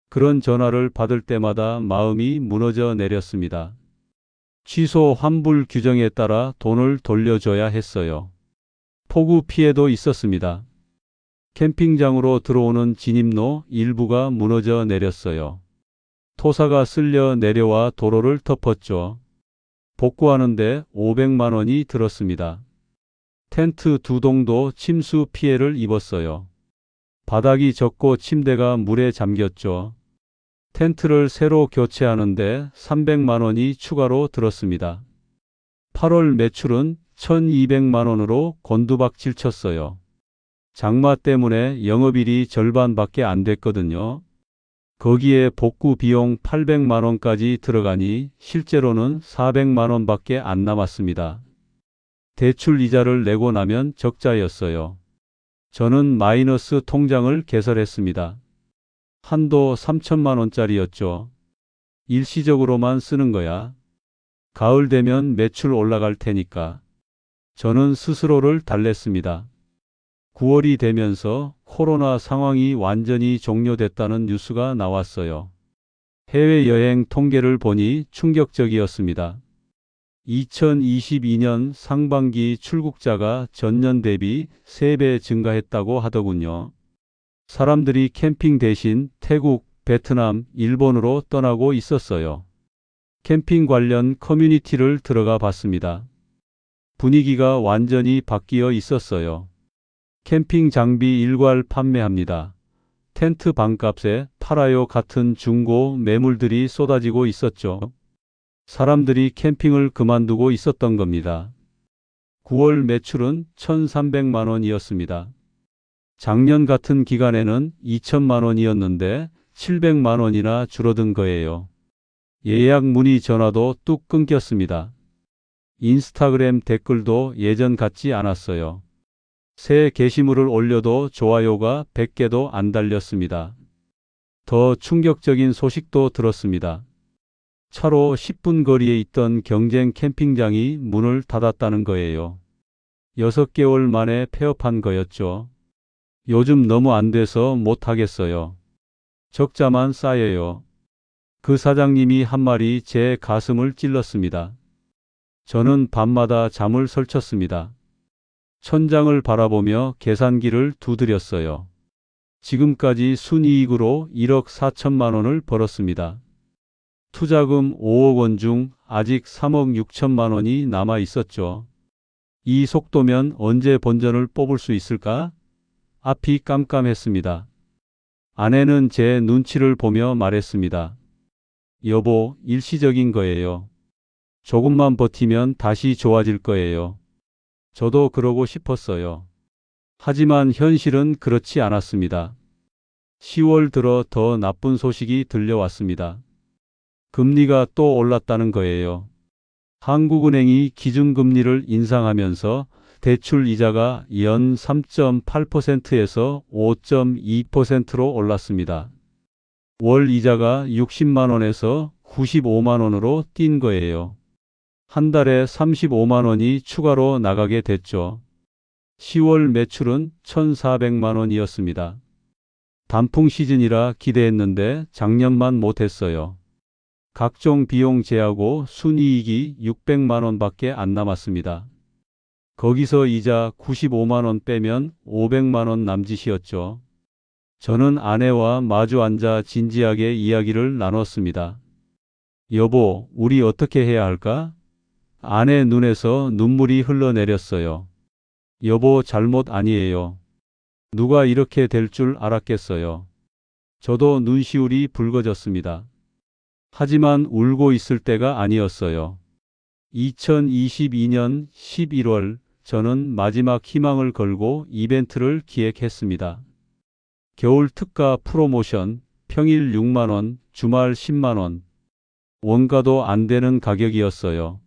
그런 전화를 받을 때마다 마음이 무너져 내렸습니다. 취소 환불 규정에 따라 돈을 돌려줘야 했어요. 폭우 피해도 있었습니다. 캠핑장으로 들어오는 진입로 일부가 무너져 내렸어요. 토사가 쓸려 내려와 도로를 덮었죠. 복구하는데 500만 원이 들었습니다. 텐트 2동도 침수 피해를 입었어요. 바닥이 젖고 침대가 물에 잠겼죠. 텐트를 새로 교체하는데 300만 원이 추가로 들었습니다. 8월 매출은 1,200만 원으로 곤두박질 쳤어요. 장마 때문에 영업일이 절반밖에 안 됐거든요. 거기에 복구 비용 800만 원까지 들어가니 실제로는 400만 원밖에 안 남았습니다. 대출 이자를 내고 나면 적자였어요. 저는 마이너스 통장을 개설했습니다. 한도 3천만 원짜리였죠. 일시적으로만 쓰는 거야. 가을 되면 매출 올라갈 테니까. 저는 스스로를 달랬습니다. 9월이 되면서 코로나 상황이 완전히 종료됐다는 뉴스가 나왔어요. 해외여행 통계를 보니 충격적이었습니다. 2022년 상반기 출국자가 전년 대비 3배 증가했다고 하더군요. 사람들이 캠핑 대신 태국, 베트남, 일본으로 떠나고 있었어요. 캠핑 관련 커뮤니티를 들어가 봤습니다. 분위기가 완전히 바뀌어 있었어요. 캠핑 장비 일괄 판매합니다. 텐트 반값에 팔아요 같은 중고 매물들이 쏟아지고 있었죠. 사람들이 캠핑을 그만두고 있었던 겁니다. 9월 매출은 1,300만 원이었습니다. 작년 같은 기간에는 2천만 원이었는데 700만 원이나 줄어든 거예요. 예약 문의 전화도 뚝 끊겼습니다. 인스타그램 댓글도 예전 같지 않았어요. 새 게시물을 올려도 좋아요가 100개도 안 달렸습니다. 더 충격적인 소식도 들었습니다. 차로 10분 거리에 있던 경쟁 캠핑장이 문을 닫았다는 거예요. 6개월 만에 폐업한 거였죠. 요즘 너무 안 돼서 못 하겠어요. 적자만 쌓여요. 그 사장님이 한 말이 제 가슴을 찔렀습니다. 저는 밤마다 잠을 설쳤습니다. 천장을 바라보며 계산기를 두드렸어요. 지금까지 순이익으로 1억 4천만 원을 벌었습니다. 투자금 5억 원 중 아직 3억 6천만 원이 남아 있었죠. 이 속도면 언제 본전을 뽑을 수 있을까? 앞이 깜깜했습니다. 아내는 제 눈치를 보며 말했습니다. 여보, 일시적인 거예요. 조금만 버티면 다시 좋아질 거예요. 저도 그러고 싶었어요. 하지만 현실은 그렇지 않았습니다. 10월 들어 더 나쁜 소식이 들려왔습니다. 금리가 또 올랐다는 거예요. 한국은행이 기준금리를 인상하면서 대출 이자가 연 3.8%에서 5.2%로 올랐습니다. 월 이자가 60만 원에서 95만 원으로 뛴 거예요. 한 달에 35만 원이 추가로 나가게 됐죠. 10월 매출은 1,400만 원이었습니다. 단풍 시즌이라 기대했는데 작년만 못했어요. 각종 비용 제하고 순이익이 600만 원밖에 안 남았습니다. 거기서 이자 95만 원 빼면 500만 원 남짓이었죠. 저는 아내와 마주 앉아 진지하게 이야기를 나눴습니다. 여보, 우리 어떻게 해야 할까? 아내 눈에서 눈물이 흘러내렸어요. 여보, 잘못 아니에요. 누가 이렇게 될 줄 알았겠어요. 저도 눈시울이 붉어졌습니다. 하지만 울고 있을 때가 아니었어요. 2022년 11월 저는 마지막 희망을 걸고 이벤트를 기획했습니다. 겨울 특가 프로모션, 평일 6만 원, 주말 10만 원. 원가도 안 되는 가격이었어요.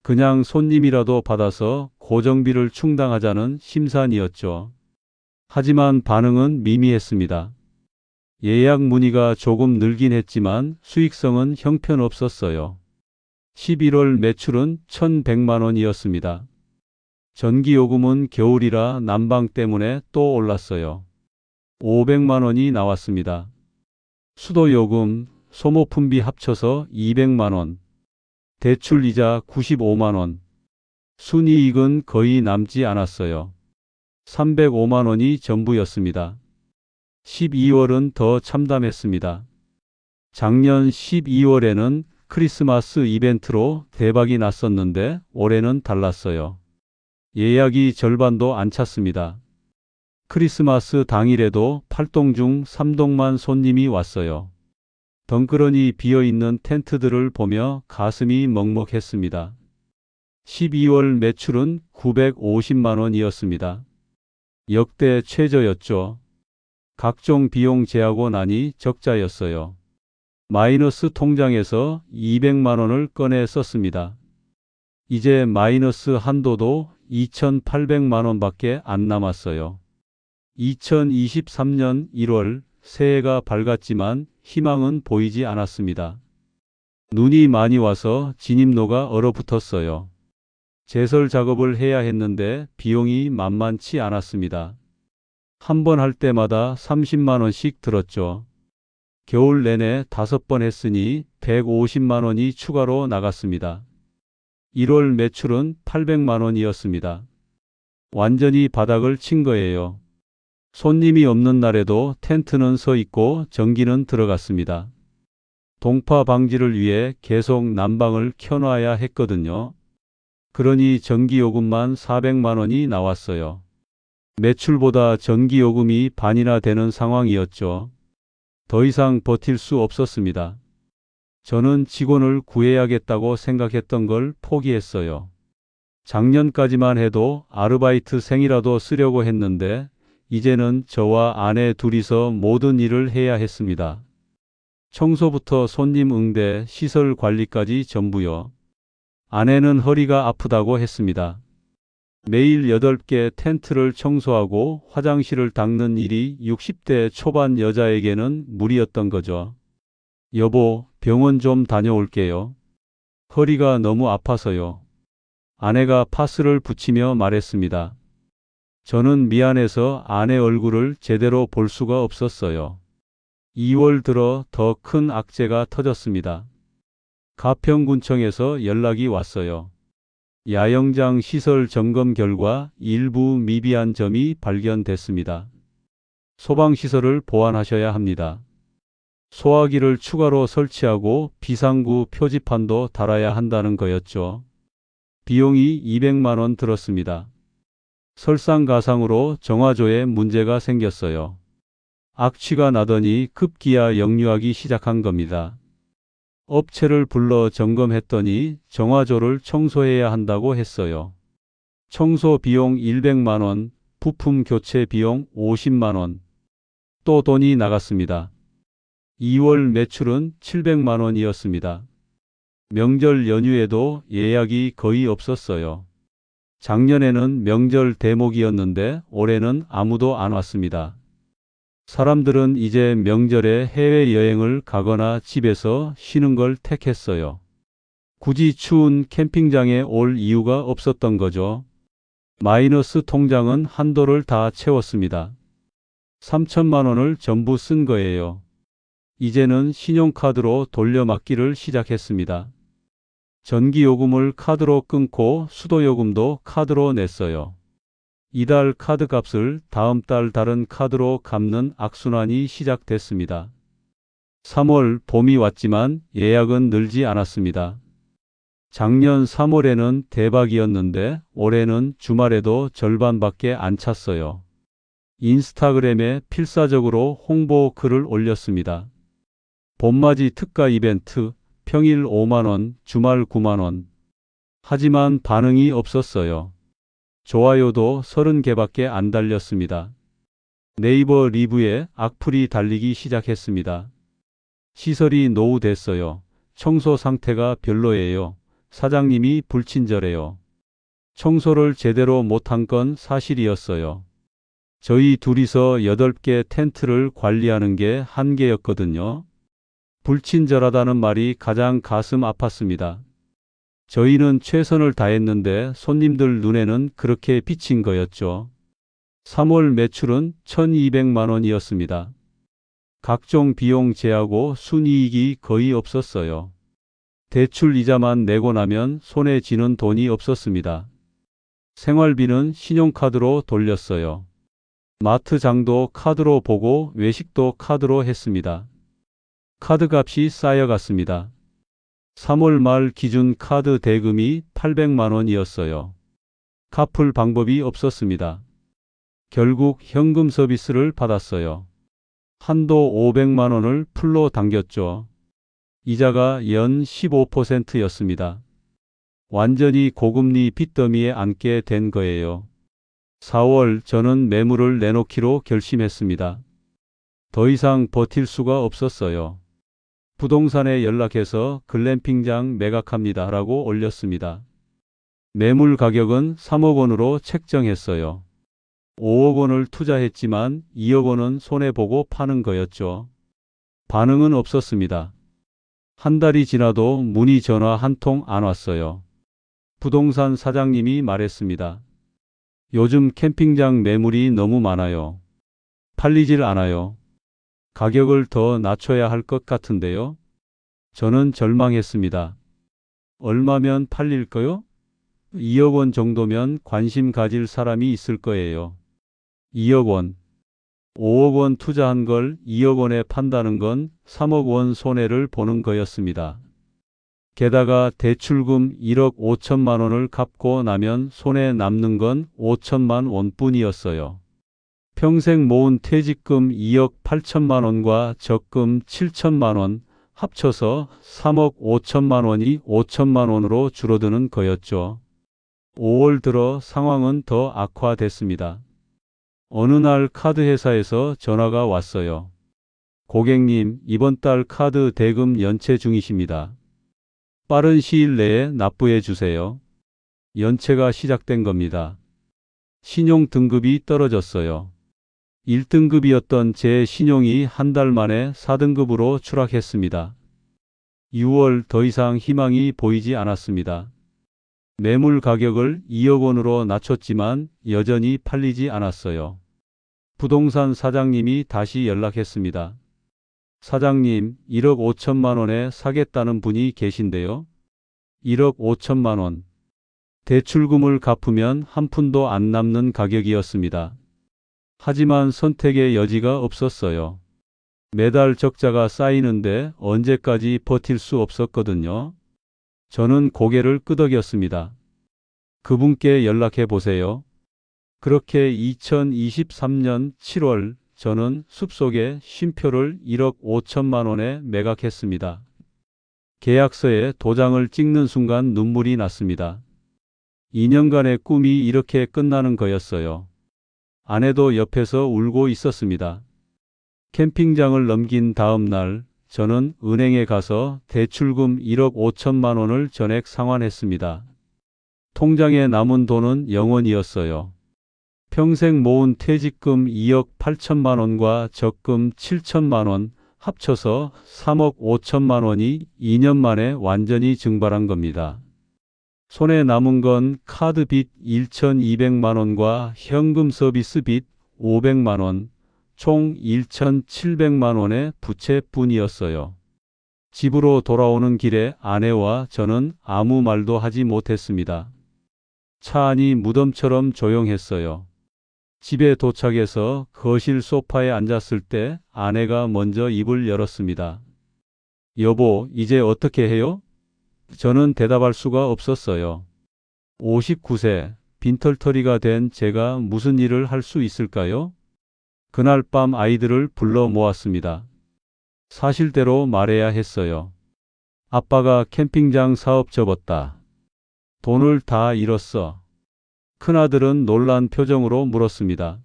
그냥 손님이라도 받아서 고정비를 충당하자는 심산이었죠. 하지만 반응은 미미했습니다. 예약 문의가 조금 늘긴 했지만 수익성은 형편없었어요. 11월 매출은 1,100만 원이었습니다. 전기요금은 겨울이라 난방 때문에 또 올랐어요. 500만 원이 나왔습니다. 수도요금, 소모품비 합쳐서 200만 원. 대출이자 95만 원. 순이익은 거의 남지 않았어요. 305만 원이 전부였습니다. 12월은 더 참담했습니다. 작년 12월에는 크리스마스 이벤트로 대박이 났었는데 올해는 달랐어요. 예약이 절반도 안 찼습니다. 크리스마스 당일에도 8동 중 3동만 손님이 왔어요. 덩그러니 비어있는 텐트들을 보며 가슴이 먹먹했습니다. 12월 매출은 950만 원이었습니다. 역대 최저였죠. 각종 비용 제하고 나니 적자였어요. 마이너스 통장에서 200만 원을 꺼내 썼습니다. 이제 마이너스 한도도 2,800만 원밖에 안 남았어요. 2023년 1월 새해가 밝았지만 희망은 보이지 않았습니다. 눈이 많이 와서 진입로가 얼어붙었어요. 제설 작업을 해야 했는데 비용이 만만치 않았습니다. 한 번 할 때마다 30만 원씩 들었죠. 겨울 내내 5번 했으니 150만 원이 추가로 나갔습니다. 1월 매출은 800만 원이었습니다. 완전히 바닥을 친 거예요. 손님이 없는 날에도 텐트는 서 있고 전기는 들어갔습니다. 동파 방지를 위해 계속 난방을 켜놔야 했거든요. 그러니 전기요금만 400만 원이 나왔어요. 매출보다 전기요금이 반이나 되는 상황이었죠. 더 이상 버틸 수 없었습니다. 저는 직원을 구해야겠다고 생각했던 걸 포기했어요. 작년까지만 해도 아르바이트생이라도 쓰려고 했는데 이제는 저와 아내 둘이서 모든 일을 해야 했습니다. 청소부터 손님 응대, 시설 관리까지 전부요. 아내는 허리가 아프다고 했습니다. 매일 8개 텐트를 청소하고 화장실을 닦는 일이 60대 초반 여자에게는 무리였던 거죠. 여보, 병원 좀 다녀올게요. 허리가 너무 아파서요. 아내가 파스를 붙이며 말했습니다. 저는 미안해서 아내 얼굴을 제대로 볼 수가 없었어요. 2월 들어 더 큰 악재가 터졌습니다. 가평군청에서 연락이 왔어요. 야영장 시설 점검 결과 일부 미비한 점이 발견됐습니다. 소방시설을 보완하셔야 합니다. 소화기를 추가로 설치하고 비상구 표지판도 달아야 한다는 거였죠. 비용이 200만 원 들었습니다. 설상가상으로 정화조에 문제가 생겼어요. 악취가 나더니 급기야 역류하기 시작한 겁니다. 업체를 불러 점검했더니 정화조를 청소해야 한다고 했어요. 청소 비용 100만 원, 부품 교체 비용 50만 원. 또 돈이 나갔습니다. 2월 매출은 700만 원이었습니다. 명절 연휴에도 예약이 거의 없었어요. 작년에는 명절 대목이었는데 올해는 아무도 안 왔습니다. 사람들은 이제 명절에 해외여행을 가거나 집에서 쉬는 걸 택했어요. 굳이 추운 캠핑장에 올 이유가 없었던 거죠. 마이너스 통장은 한도를 다 채웠습니다. 3천만 원을 전부 쓴 거예요. 이제는 신용카드로 돌려막기를 시작했습니다. 전기요금을 카드로 끊고 수도요금도 카드로 냈어요. 이달 카드값을 다음 달 다른 카드로 갚는 악순환이 시작됐습니다. 3월 봄이 왔지만 예약은 늘지 않았습니다. 작년 3월에는 대박이었는데 올해는 주말에도 절반밖에 안 찼어요. 인스타그램에 필사적으로 홍보 글을 올렸습니다. 봄맞이 특가 이벤트, 평일 5만원, 주말 9만원. 하지만 반응이 없었어요. 좋아요도 30개밖에 안 달렸습니다. 네이버 리뷰에 악플이 달리기 시작했습니다. 시설이 노후됐어요. 청소 상태가 별로예요. 사장님이 불친절해요. 청소를 제대로 못한 건 사실이었어요. 저희 둘이서 8개 텐트를 관리하는 게 한계였거든요. 불친절하다는 말이 가장 가슴 아팠습니다. 저희는 최선을 다했는데 손님들 눈에는 그렇게 비친 거였죠. 3월 매출은 1,200만 원이었습니다. 각종 비용 제하고 순이익이 거의 없었어요. 대출 이자만 내고 나면 손에 쥐는 돈이 없었습니다. 생활비는 신용카드로 돌렸어요. 마트장도 카드로 보고 외식도 카드로 했습니다. 카드값이 쌓여갔습니다. 3월 말 기준 카드 대금이 800만 원이었어요. 갚을 방법이 없었습니다. 결국 현금 서비스를 받았어요. 한도 500만 원을 풀로 당겼죠. 이자가 연 15%였습니다. 완전히 고금리 빚더미에 앉게 된 거예요. 4월 저는 매물을 내놓기로 결심했습니다. 더 이상 버틸 수가 없었어요. 부동산에 연락해서 글램핑장 매각합니다 라고 올렸습니다. 매물 가격은 3억 원으로 책정했어요. 5억 원을 투자했지만 2억 원은 손해보고 파는 거였죠. 반응은 없었습니다. 한 달이 지나도 문의 전화 한 통 안 왔어요. 부동산 사장님이 말했습니다. 요즘 캠핑장 매물이 너무 많아요. 팔리질 않아요. 가격을 더 낮춰야 할 것 같은데요. 저는 절망했습니다. 얼마면 팔릴까요? 2억 원 정도면 관심 가질 사람이 있을 거예요. 2억 원. 5억 원 투자한 걸 2억 원에 판다는 건 3억 원 손해를 보는 거였습니다. 게다가 대출금 1억 5천만 원을 갚고 나면 손에 남는 건 5천만 원뿐이었어요. 평생 모은 퇴직금 2억 8천만 원과 적금 7천만 원 합쳐서 3억 5천만 원이 5천만 원으로 줄어드는 거였죠. 5월 들어 상황은 더 악화됐습니다. 어느 날 카드 회사에서 전화가 왔어요. 고객님, 이번 달 카드 대금 연체 중이십니다. 빠른 시일 내에 납부해 주세요. 연체가 시작된 겁니다. 신용 등급이 떨어졌어요. 1등급이었던 제 신용이 한 달 만에 4등급으로 추락했습니다. 6월 더 이상 희망이 보이지 않았습니다. 매물 가격을 2억 원으로 낮췄지만 여전히 팔리지 않았어요. 부동산 사장님이 다시 연락했습니다. 사장님, 1억 5천만 원에 사겠다는 분이 계신데요. 1억 5천만 원. 대출금을 갚으면 한 푼도 안 남는 가격이었습니다. 하지만 선택의 여지가 없었어요. 매달 적자가 쌓이는데 언제까지 버틸 수 없었거든요. 저는 고개를 끄덕였습니다. 그분께 연락해 보세요. 그렇게 2023년 7월 저는 숲속에 쉼표를 1억 5천만 원에 매각했습니다. 계약서에 도장을 찍는 순간 눈물이 났습니다. 2년간의 꿈이 이렇게 끝나는 거였어요. 아내도 옆에서 울고 있었습니다. 캠핑장을 넘긴 다음 날 저는 은행에 가서 대출금 1억 5천만 원을 전액 상환했습니다. 통장에 남은 돈은 0원이었어요. 평생 모은 퇴직금 2억 8천만 원과 적금 7천만 원 합쳐서 3억 5천만 원이 2년 만에 완전히 증발한 겁니다. 손에 남은 건 카드 빚 1,200만 원과 현금 서비스 빚 500만 원, 총 1,700만 원의 부채뿐이었어요. 집으로 돌아오는 길에 아내와 저는 아무 말도 하지 못했습니다. 차 안이 무덤처럼 조용했어요. 집에 도착해서 거실 소파에 앉았을 때 아내가 먼저 입을 열었습니다. 여보, 이제 어떻게 해요? 저는 대답할 수가 없었어요. 59세, 빈털터리가 된 제가 무슨 일을 할 수 있을까요? 그날 밤 아이들을 불러 모았습니다. 사실대로 말해야 했어요. 아빠가 캠핑장 사업 접었다. 돈을 다 잃었어. 큰아들은 놀란 표정으로 물었습니다.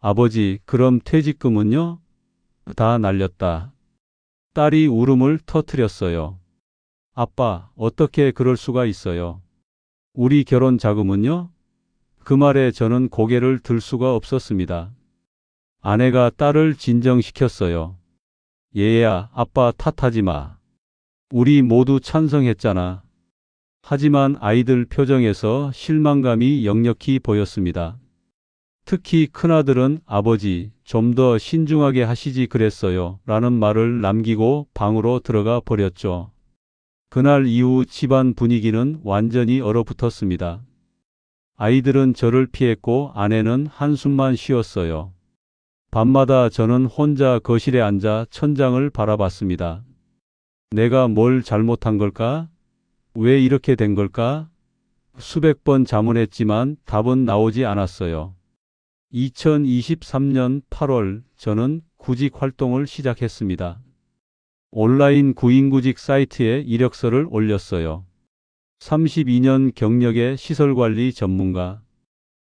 아버지, 그럼 퇴직금은요? 다 날렸다. 딸이 울음을 터뜨렸어요. 아빠, 어떻게 그럴 수가 있어요? 우리 결혼 자금은요? 그 말에 저는 고개를 들 수가 없었습니다. 아내가 딸을 진정시켰어요. 얘야, 아빠 탓하지 마. 우리 모두 찬성했잖아. 하지만 아이들 표정에서 실망감이 역력히 보였습니다. 특히 큰아들은 아버지, 좀 더 신중하게 하시지 그랬어요. 라는 말을 남기고 방으로 들어가 버렸죠. 그날 이후 집안 분위기는 완전히 얼어붙었습니다. 아이들은 저를 피했고 아내는 한숨만 쉬었어요. 밤마다 저는 혼자 거실에 앉아 천장을 바라봤습니다. 내가 뭘 잘못한 걸까? 왜 이렇게 된 걸까? 수백 번 자문했지만 답은 나오지 않았어요. 2023년 8월 저는 구직 활동을 시작했습니다. 온라인 구인구직 사이트에 이력서를 올렸어요. 32년 경력의 시설관리 전문가.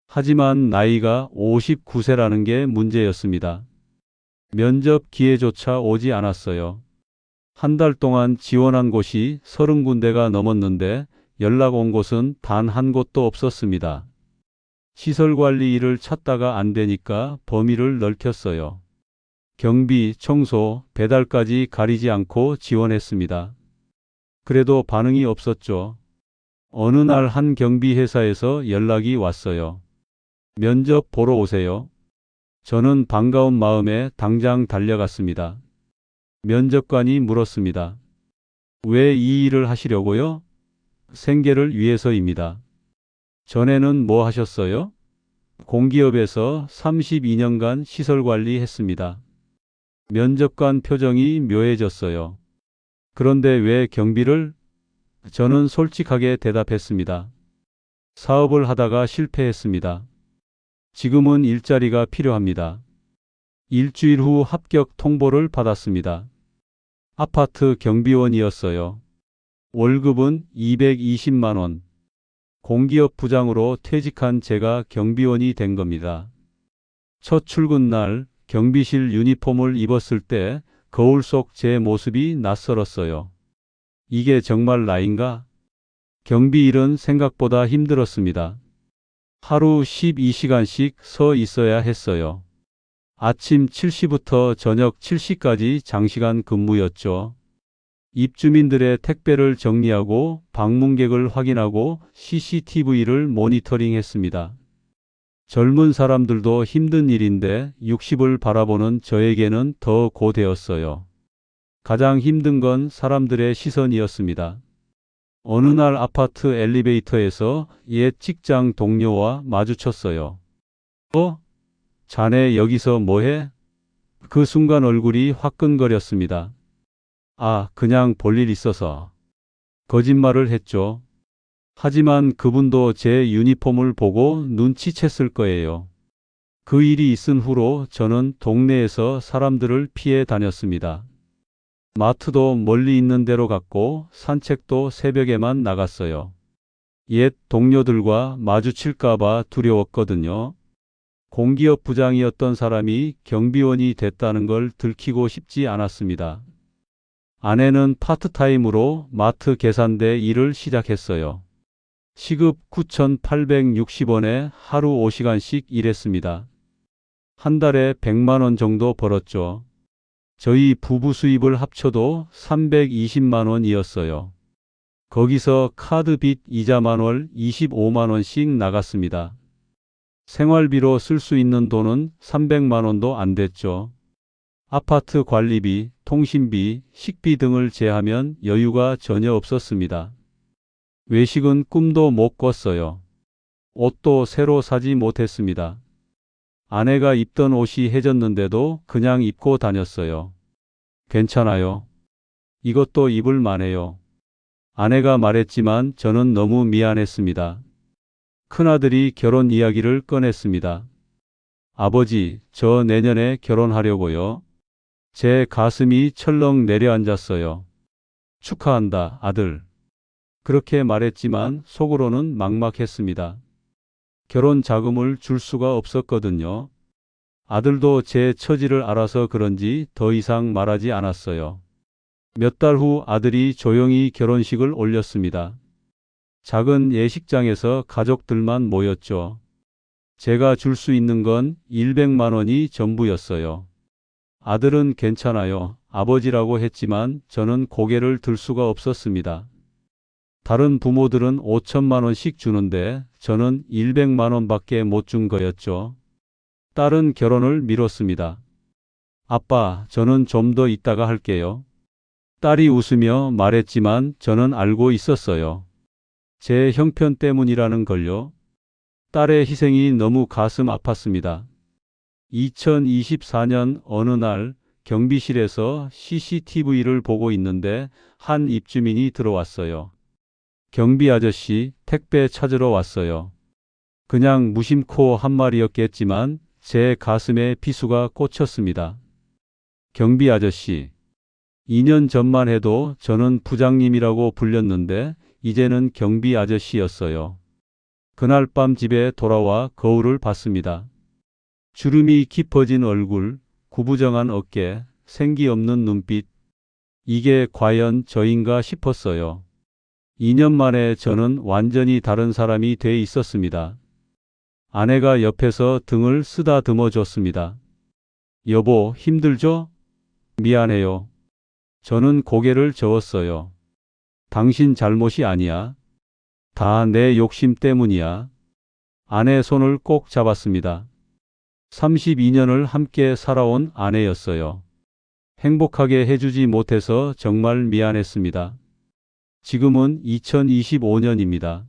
하지만 나이가 59세라는 게 문제였습니다. 면접 기회조차 오지 않았어요. 한 달 동안 지원한 곳이 30군데가 넘었는데 연락 온 곳은 단 한 곳도 없었습니다. 시설관리 일을 찾다가 안 되니까 범위를 넓혔어요. 경비, 청소, 배달까지 가리지 않고 지원했습니다. 그래도 반응이 없었죠. 어느 날 한 경비 회사에서 연락이 왔어요. 면접 보러 오세요. 저는 반가운 마음에 당장 달려갔습니다. 면접관이 물었습니다. 왜 이 일을 하시려고요? 생계를 위해서입니다. 전에는 뭐 하셨어요? 공기업에서 32년간 시설관리 했습니다. 면접관 표정이 묘해졌어요. 그런데 왜 경비를? 저는 솔직하게 대답했습니다. 사업을 하다가 실패했습니다. 지금은 일자리가 필요합니다. 일주일 후 합격 통보를 받았습니다. 아파트 경비원이었어요. 월급은 220만 원. 공기업 부장으로 퇴직한 제가 경비원이 된 겁니다. 첫 출근 날 경비실 유니폼을 입었을 때 거울 속 제 모습이 낯설었어요. 이게 정말 나인가? 경비 일은 생각보다 힘들었습니다. 하루 12시간씩 서 있어야 했어요. 아침 7시부터 저녁 7시까지 장시간 근무였죠. 입주민들의 택배를 정리하고 방문객을 확인하고 CCTV를 모니터링했습니다. 젊은 사람들도 힘든 일인데 60을 바라보는 저에게는 더 고되었어요. 가장 힘든 건 사람들의 시선이었습니다. 어느 날 아파트 엘리베이터에서 옛 직장 동료와 마주쳤어요. 자네 여기서 뭐해? 그 순간 얼굴이 화끈거렸습니다. 그냥 볼일 있어서. 거짓말을 했죠. 하지만 그분도 제 유니폼을 보고 눈치챘을 거예요. 그 일이 있은 후로 저는 동네에서 사람들을 피해 다녔습니다. 마트도 멀리 있는 데로 갔고 산책도 새벽에만 나갔어요. 옛 동료들과 마주칠까봐 두려웠거든요. 공기업 부장이었던 사람이 경비원이 됐다는 걸 들키고 싶지 않았습니다. 아내는 파트타임으로 마트 계산대 일을 시작했어요. 시급 9,860원에 하루 5시간씩 일했습니다. 한 달에 100만 원 정도 벌었죠. 저희 부부 수입을 합쳐도 320만 원이었어요. 거기서 카드 빚 이자만 월 25만 원씩 나갔습니다. 생활비로 쓸 수 있는 돈은 300만 원도 안 됐죠. 아파트 관리비, 통신비, 식비 등을 제하면 여유가 전혀 없었습니다. 외식은 꿈도 못 꿨어요. 옷도 새로 사지 못했습니다. 아내가 입던 옷이 해졌는데도 그냥 입고 다녔어요. 괜찮아요. 이것도 입을 만해요. 아내가 말했지만 저는 너무 미안했습니다. 큰아들이 결혼 이야기를 꺼냈습니다. 아버지, 저 내년에 결혼하려고요. 제 가슴이 철렁 내려앉았어요. 축하한다, 아들. 그렇게 말했지만 속으로는 막막했습니다. 결혼 자금을 줄 수가 없었거든요. 아들도 제 처지를 알아서 그런지 더 이상 말하지 않았어요. 몇 달 후 아들이 조용히 결혼식을 올렸습니다. 작은 예식장에서 가족들만 모였죠. 제가 줄 수 있는 건 100만 원이 전부였어요. 아들은 괜찮아요, 아버지라고 했지만 저는 고개를 들 수가 없었습니다. 다른 부모들은 5천만 원씩 주는데 저는 100만 원밖에 못 준 거였죠. 딸은 결혼을 미뤘습니다. 아빠, 저는 좀 더 있다가 할게요. 딸이 웃으며 말했지만 저는 알고 있었어요. 제 형편 때문이라는 걸요. 딸의 희생이 너무 가슴 아팠습니다. 2024년 어느 날 경비실에서 CCTV를 보고 있는데 한 입주민이 들어왔어요. 경비 아저씨, 택배 찾으러 왔어요. 그냥 무심코 한 말이었겠지만 제 가슴에 비수가 꽂혔습니다. 경비 아저씨. 2년 전만 해도 저는 부장님이라고 불렸는데 이제는 경비 아저씨였어요. 그날 밤 집에 돌아와 거울을 봤습니다. 주름이 깊어진 얼굴, 구부정한 어깨, 생기 없는 눈빛. 이게 과연 저인가 싶었어요. 2년 만에 저는 완전히 다른 사람이 돼 있었습니다. 아내가 옆에서 등을 쓰다듬어 줬습니다. 여보, 힘들죠? 미안해요. 저는 고개를 저었어요. 당신 잘못이 아니야. 다 내 욕심 때문이야. 아내 손을 꼭 잡았습니다. 32년을 함께 살아온 아내였어요. 행복하게 해주지 못해서 정말 미안했습니다. 지금은 2025년입니다.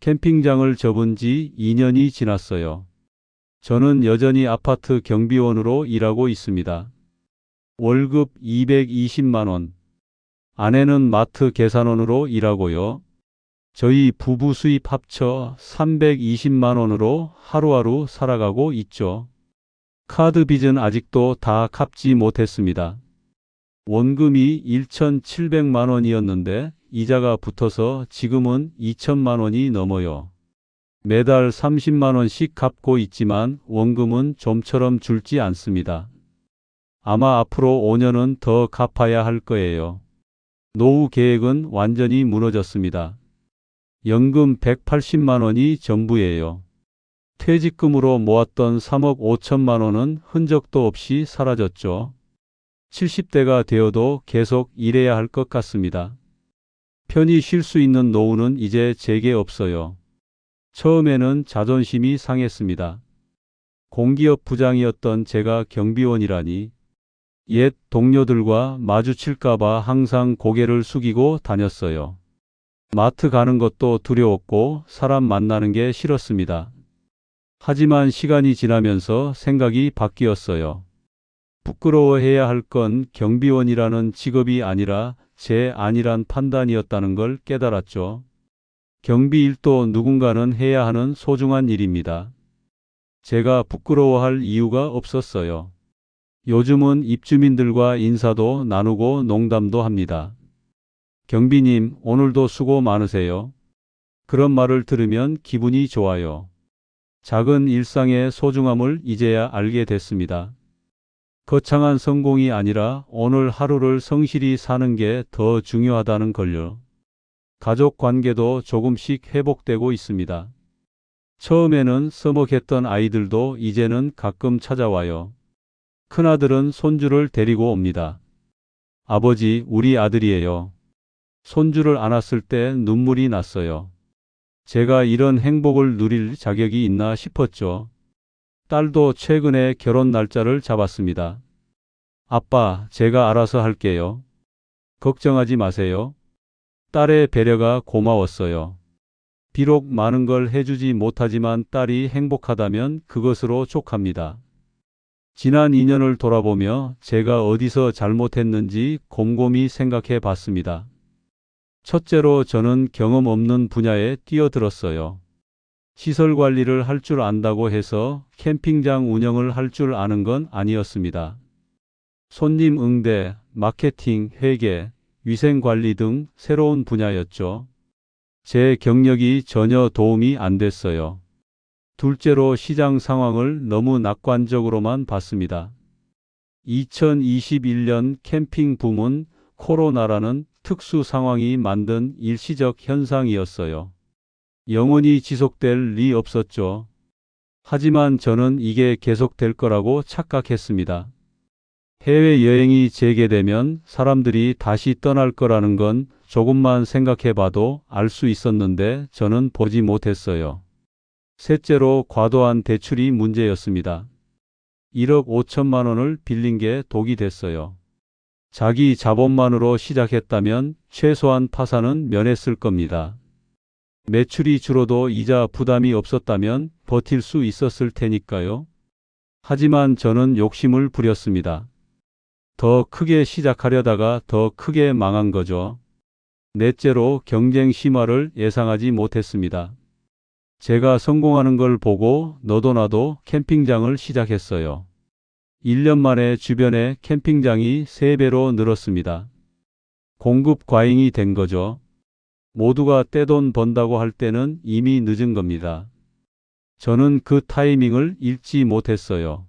캠핑장을 접은 지 2년이 지났어요. 저는 여전히 아파트 경비원으로 일하고 있습니다. 월급 220만 원. 아내는 마트 계산원으로 일하고요. 저희 부부 수입 합쳐 320만 원으로 하루하루 살아가고 있죠. 카드 빚은 아직도 다 갚지 못했습니다. 원금이 1,700만 원이었는데 이자가 붙어서 지금은 2천만 원이 넘어요. 매달 30만 원씩 갚고 있지만 원금은 좀처럼 줄지 않습니다. 아마 앞으로 5년은 더 갚아야 할 거예요. 노후 계획은 완전히 무너졌습니다. 연금 180만 원이 전부예요. 퇴직금으로 모았던 3억 5천만 원은 흔적도 없이 사라졌죠. 70대가 되어도 계속 일해야 할 것 같습니다. 편히 쉴 수 있는 노후는 이제 제게 없어요. 처음에는 자존심이 상했습니다. 공기업 부장이었던 제가 경비원이라니. 옛 동료들과 마주칠까봐 항상 고개를 숙이고 다녔어요. 마트 가는 것도 두려웠고 사람 만나는 게 싫었습니다. 하지만 시간이 지나면서 생각이 바뀌었어요. 부끄러워해야 할 건 경비원이라는 직업이 아니라 제 안일한 판단이었다는 걸 깨달았죠. 경비 일도 누군가는 해야 하는 소중한 일입니다. 제가 부끄러워할 이유가 없었어요. 요즘은 입주민들과 인사도 나누고 농담도 합니다. 경비님, 오늘도 수고 많으세요. 그런 말을 들으면 기분이 좋아요. 작은 일상의 소중함을 이제야 알게 됐습니다. 거창한 성공이 아니라 오늘 하루를 성실히 사는 게 더 중요하다는 걸요. 가족 관계도 조금씩 회복되고 있습니다. 처음에는 서먹했던 아이들도 이제는 가끔 찾아와요. 큰아들은 손주를 데리고 옵니다. 아버지, 우리 아들이에요. 손주를 안았을 때 눈물이 났어요. 제가 이런 행복을 누릴 자격이 있나 싶었죠. 딸도 최근에 결혼 날짜를 잡았습니다. 아빠, 제가 알아서 할게요. 걱정하지 마세요. 딸의 배려가 고마웠어요. 비록 많은 걸 해주지 못하지만 딸이 행복하다면 그것으로 족합니다. 지난 2년을 돌아보며 제가 어디서 잘못했는지 곰곰이 생각해 봤습니다. 첫째로 저는 경험 없는 분야에 뛰어들었어요. 시설 관리를 할 줄 안다고 해서 캠핑장 운영을 할 줄 아는 건 아니었습니다. 손님 응대, 마케팅, 회계, 위생 관리 등 새로운 분야였죠. 제 경력이 전혀 도움이 안 됐어요. 둘째로 시장 상황을 너무 낙관적으로만 봤습니다. 2021년 캠핑 붐은 코로나라는 특수 상황이 만든 일시적 현상이었어요. 영원히 지속될 리 없었죠. 하지만 저는 이게 계속될 거라고 착각했습니다. 해외여행이 재개되면 사람들이 다시 떠날 거라는 건 조금만 생각해 봐도 알 수 있었는데 저는 보지 못했어요. 셋째로 과도한 대출이 문제였습니다. 1억 5천만 원을 빌린 게 독이 됐어요. 자기 자본만으로 시작했다면 최소한 파산은 면했을 겁니다. 매출이 줄어도 이자 부담이 없었다면 버틸 수 있었을 테니까요. 하지만 저는 욕심을 부렸습니다. 더 크게 시작하려다가 더 크게 망한 거죠. 넷째로 경쟁 심화를 예상하지 못했습니다. 제가 성공하는 걸 보고 너도 나도 캠핑장을 시작했어요. 1년 만에 주변에 캠핑장이 3배로 늘었습니다. 공급 과잉이 된 거죠. 모두가 떼돈 번다고 할 때는 이미 늦은 겁니다. 저는 그 타이밍을 잃지 못했어요.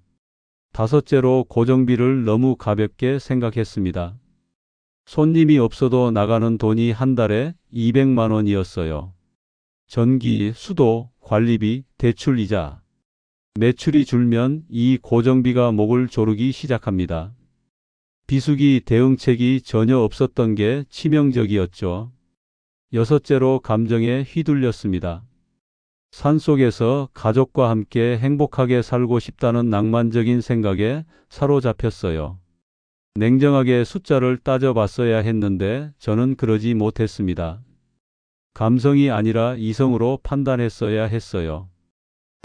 다섯째로 고정비를 너무 가볍게 생각했습니다. 손님이 없어도 나가는 돈이 한 달에 200만 원이었어요. 전기, 수도, 관리비, 대출이자. 매출이 줄면 이 고정비가 목을 조르기 시작합니다. 비수기 대응책이 전혀 없었던 게 치명적이었죠. 여섯째로 감정에 휘둘렸습니다. 산속에서 가족과 함께 행복하게 살고 싶다는 낭만적인 생각에 사로잡혔어요. 냉정하게 숫자를 따져봤어야 했는데 저는 그러지 못했습니다. 감성이 아니라 이성으로 판단했어야 했어요.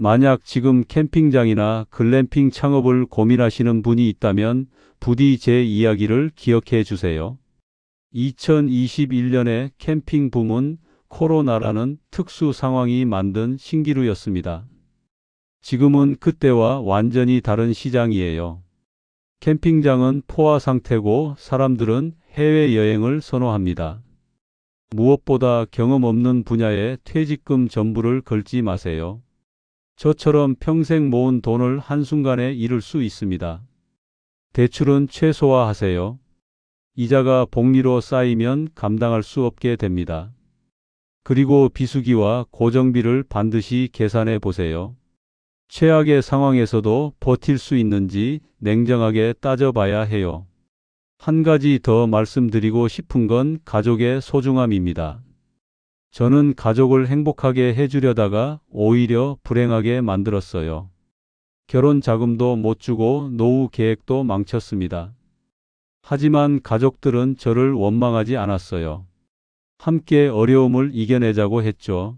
만약 지금 캠핑장이나 글램핑 창업을 고민하시는 분이 있다면 부디 제 이야기를 기억해 주세요. 2021년의 캠핑 붐은 코로나라는 특수 상황이 만든 신기루였습니다. 지금은 그때와 완전히 다른 시장이에요. 캠핑장은 포화 상태고 사람들은 해외여행을 선호합니다. 무엇보다 경험 없는 분야에 퇴직금 전부를 걸지 마세요. 저처럼 평생 모은 돈을 한순간에 잃을 수 있습니다. 대출은 최소화하세요. 이자가 복리로 쌓이면 감당할 수 없게 됩니다. 그리고 비수기와 고정비를 반드시 계산해 보세요. 최악의 상황에서도 버틸 수 있는지 냉정하게 따져봐야 해요. 한 가지 더 말씀드리고 싶은 건 가족의 소중함입니다. 저는 가족을 행복하게 해주려다가 오히려 불행하게 만들었어요. 결혼 자금도 못 주고 노후 계획도 망쳤습니다. 하지만 가족들은 저를 원망하지 않았어요. 함께 어려움을 이겨내자고 했죠.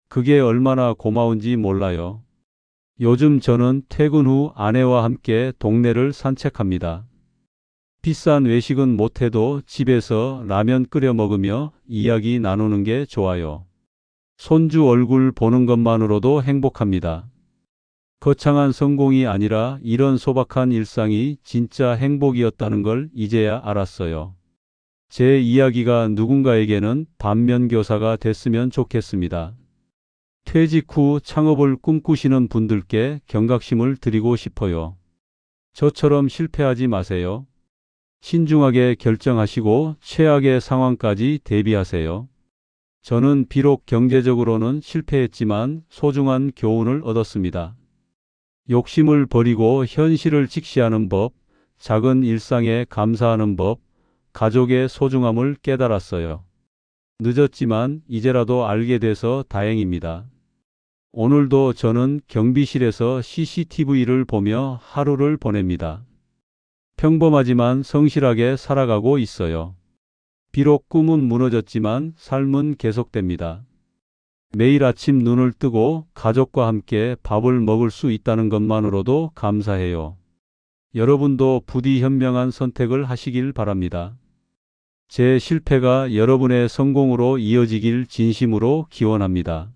그게 얼마나 고마운지 몰라요. 요즘 저는 퇴근 후 아내와 함께 동네를 산책합니다. 비싼 외식은 못해도 집에서 라면 끓여 먹으며 이야기 나누는 게 좋아요. 손주 얼굴 보는 것만으로도 행복합니다. 거창한 성공이 아니라 이런 소박한 일상이 진짜 행복이었다는 걸 이제야 알았어요. 제 이야기가 누군가에게는 반면교사가 됐으면 좋겠습니다. 퇴직 후 창업을 꿈꾸시는 분들께 경각심을 드리고 싶어요. 저처럼 실패하지 마세요. 신중하게 결정하시고 최악의 상황까지 대비하세요. 저는 비록 경제적으로는 실패했지만 소중한 교훈을 얻었습니다. 욕심을 버리고 현실을 직시하는 법, 작은 일상에 감사하는 법, 가족의 소중함을 깨달았어요. 늦었지만 이제라도 알게 돼서 다행입니다. 오늘도 저는 경비실에서 CCTV를 보며 하루를 보냅니다. 평범하지만 성실하게 살아가고 있어요. 비록 꿈은 무너졌지만 삶은 계속됩니다. 매일 아침 눈을 뜨고 가족과 함께 밥을 먹을 수 있다는 것만으로도 감사해요. 여러분도 부디 현명한 선택을 하시길 바랍니다. 제 실패가 여러분의 성공으로 이어지길 진심으로 기원합니다.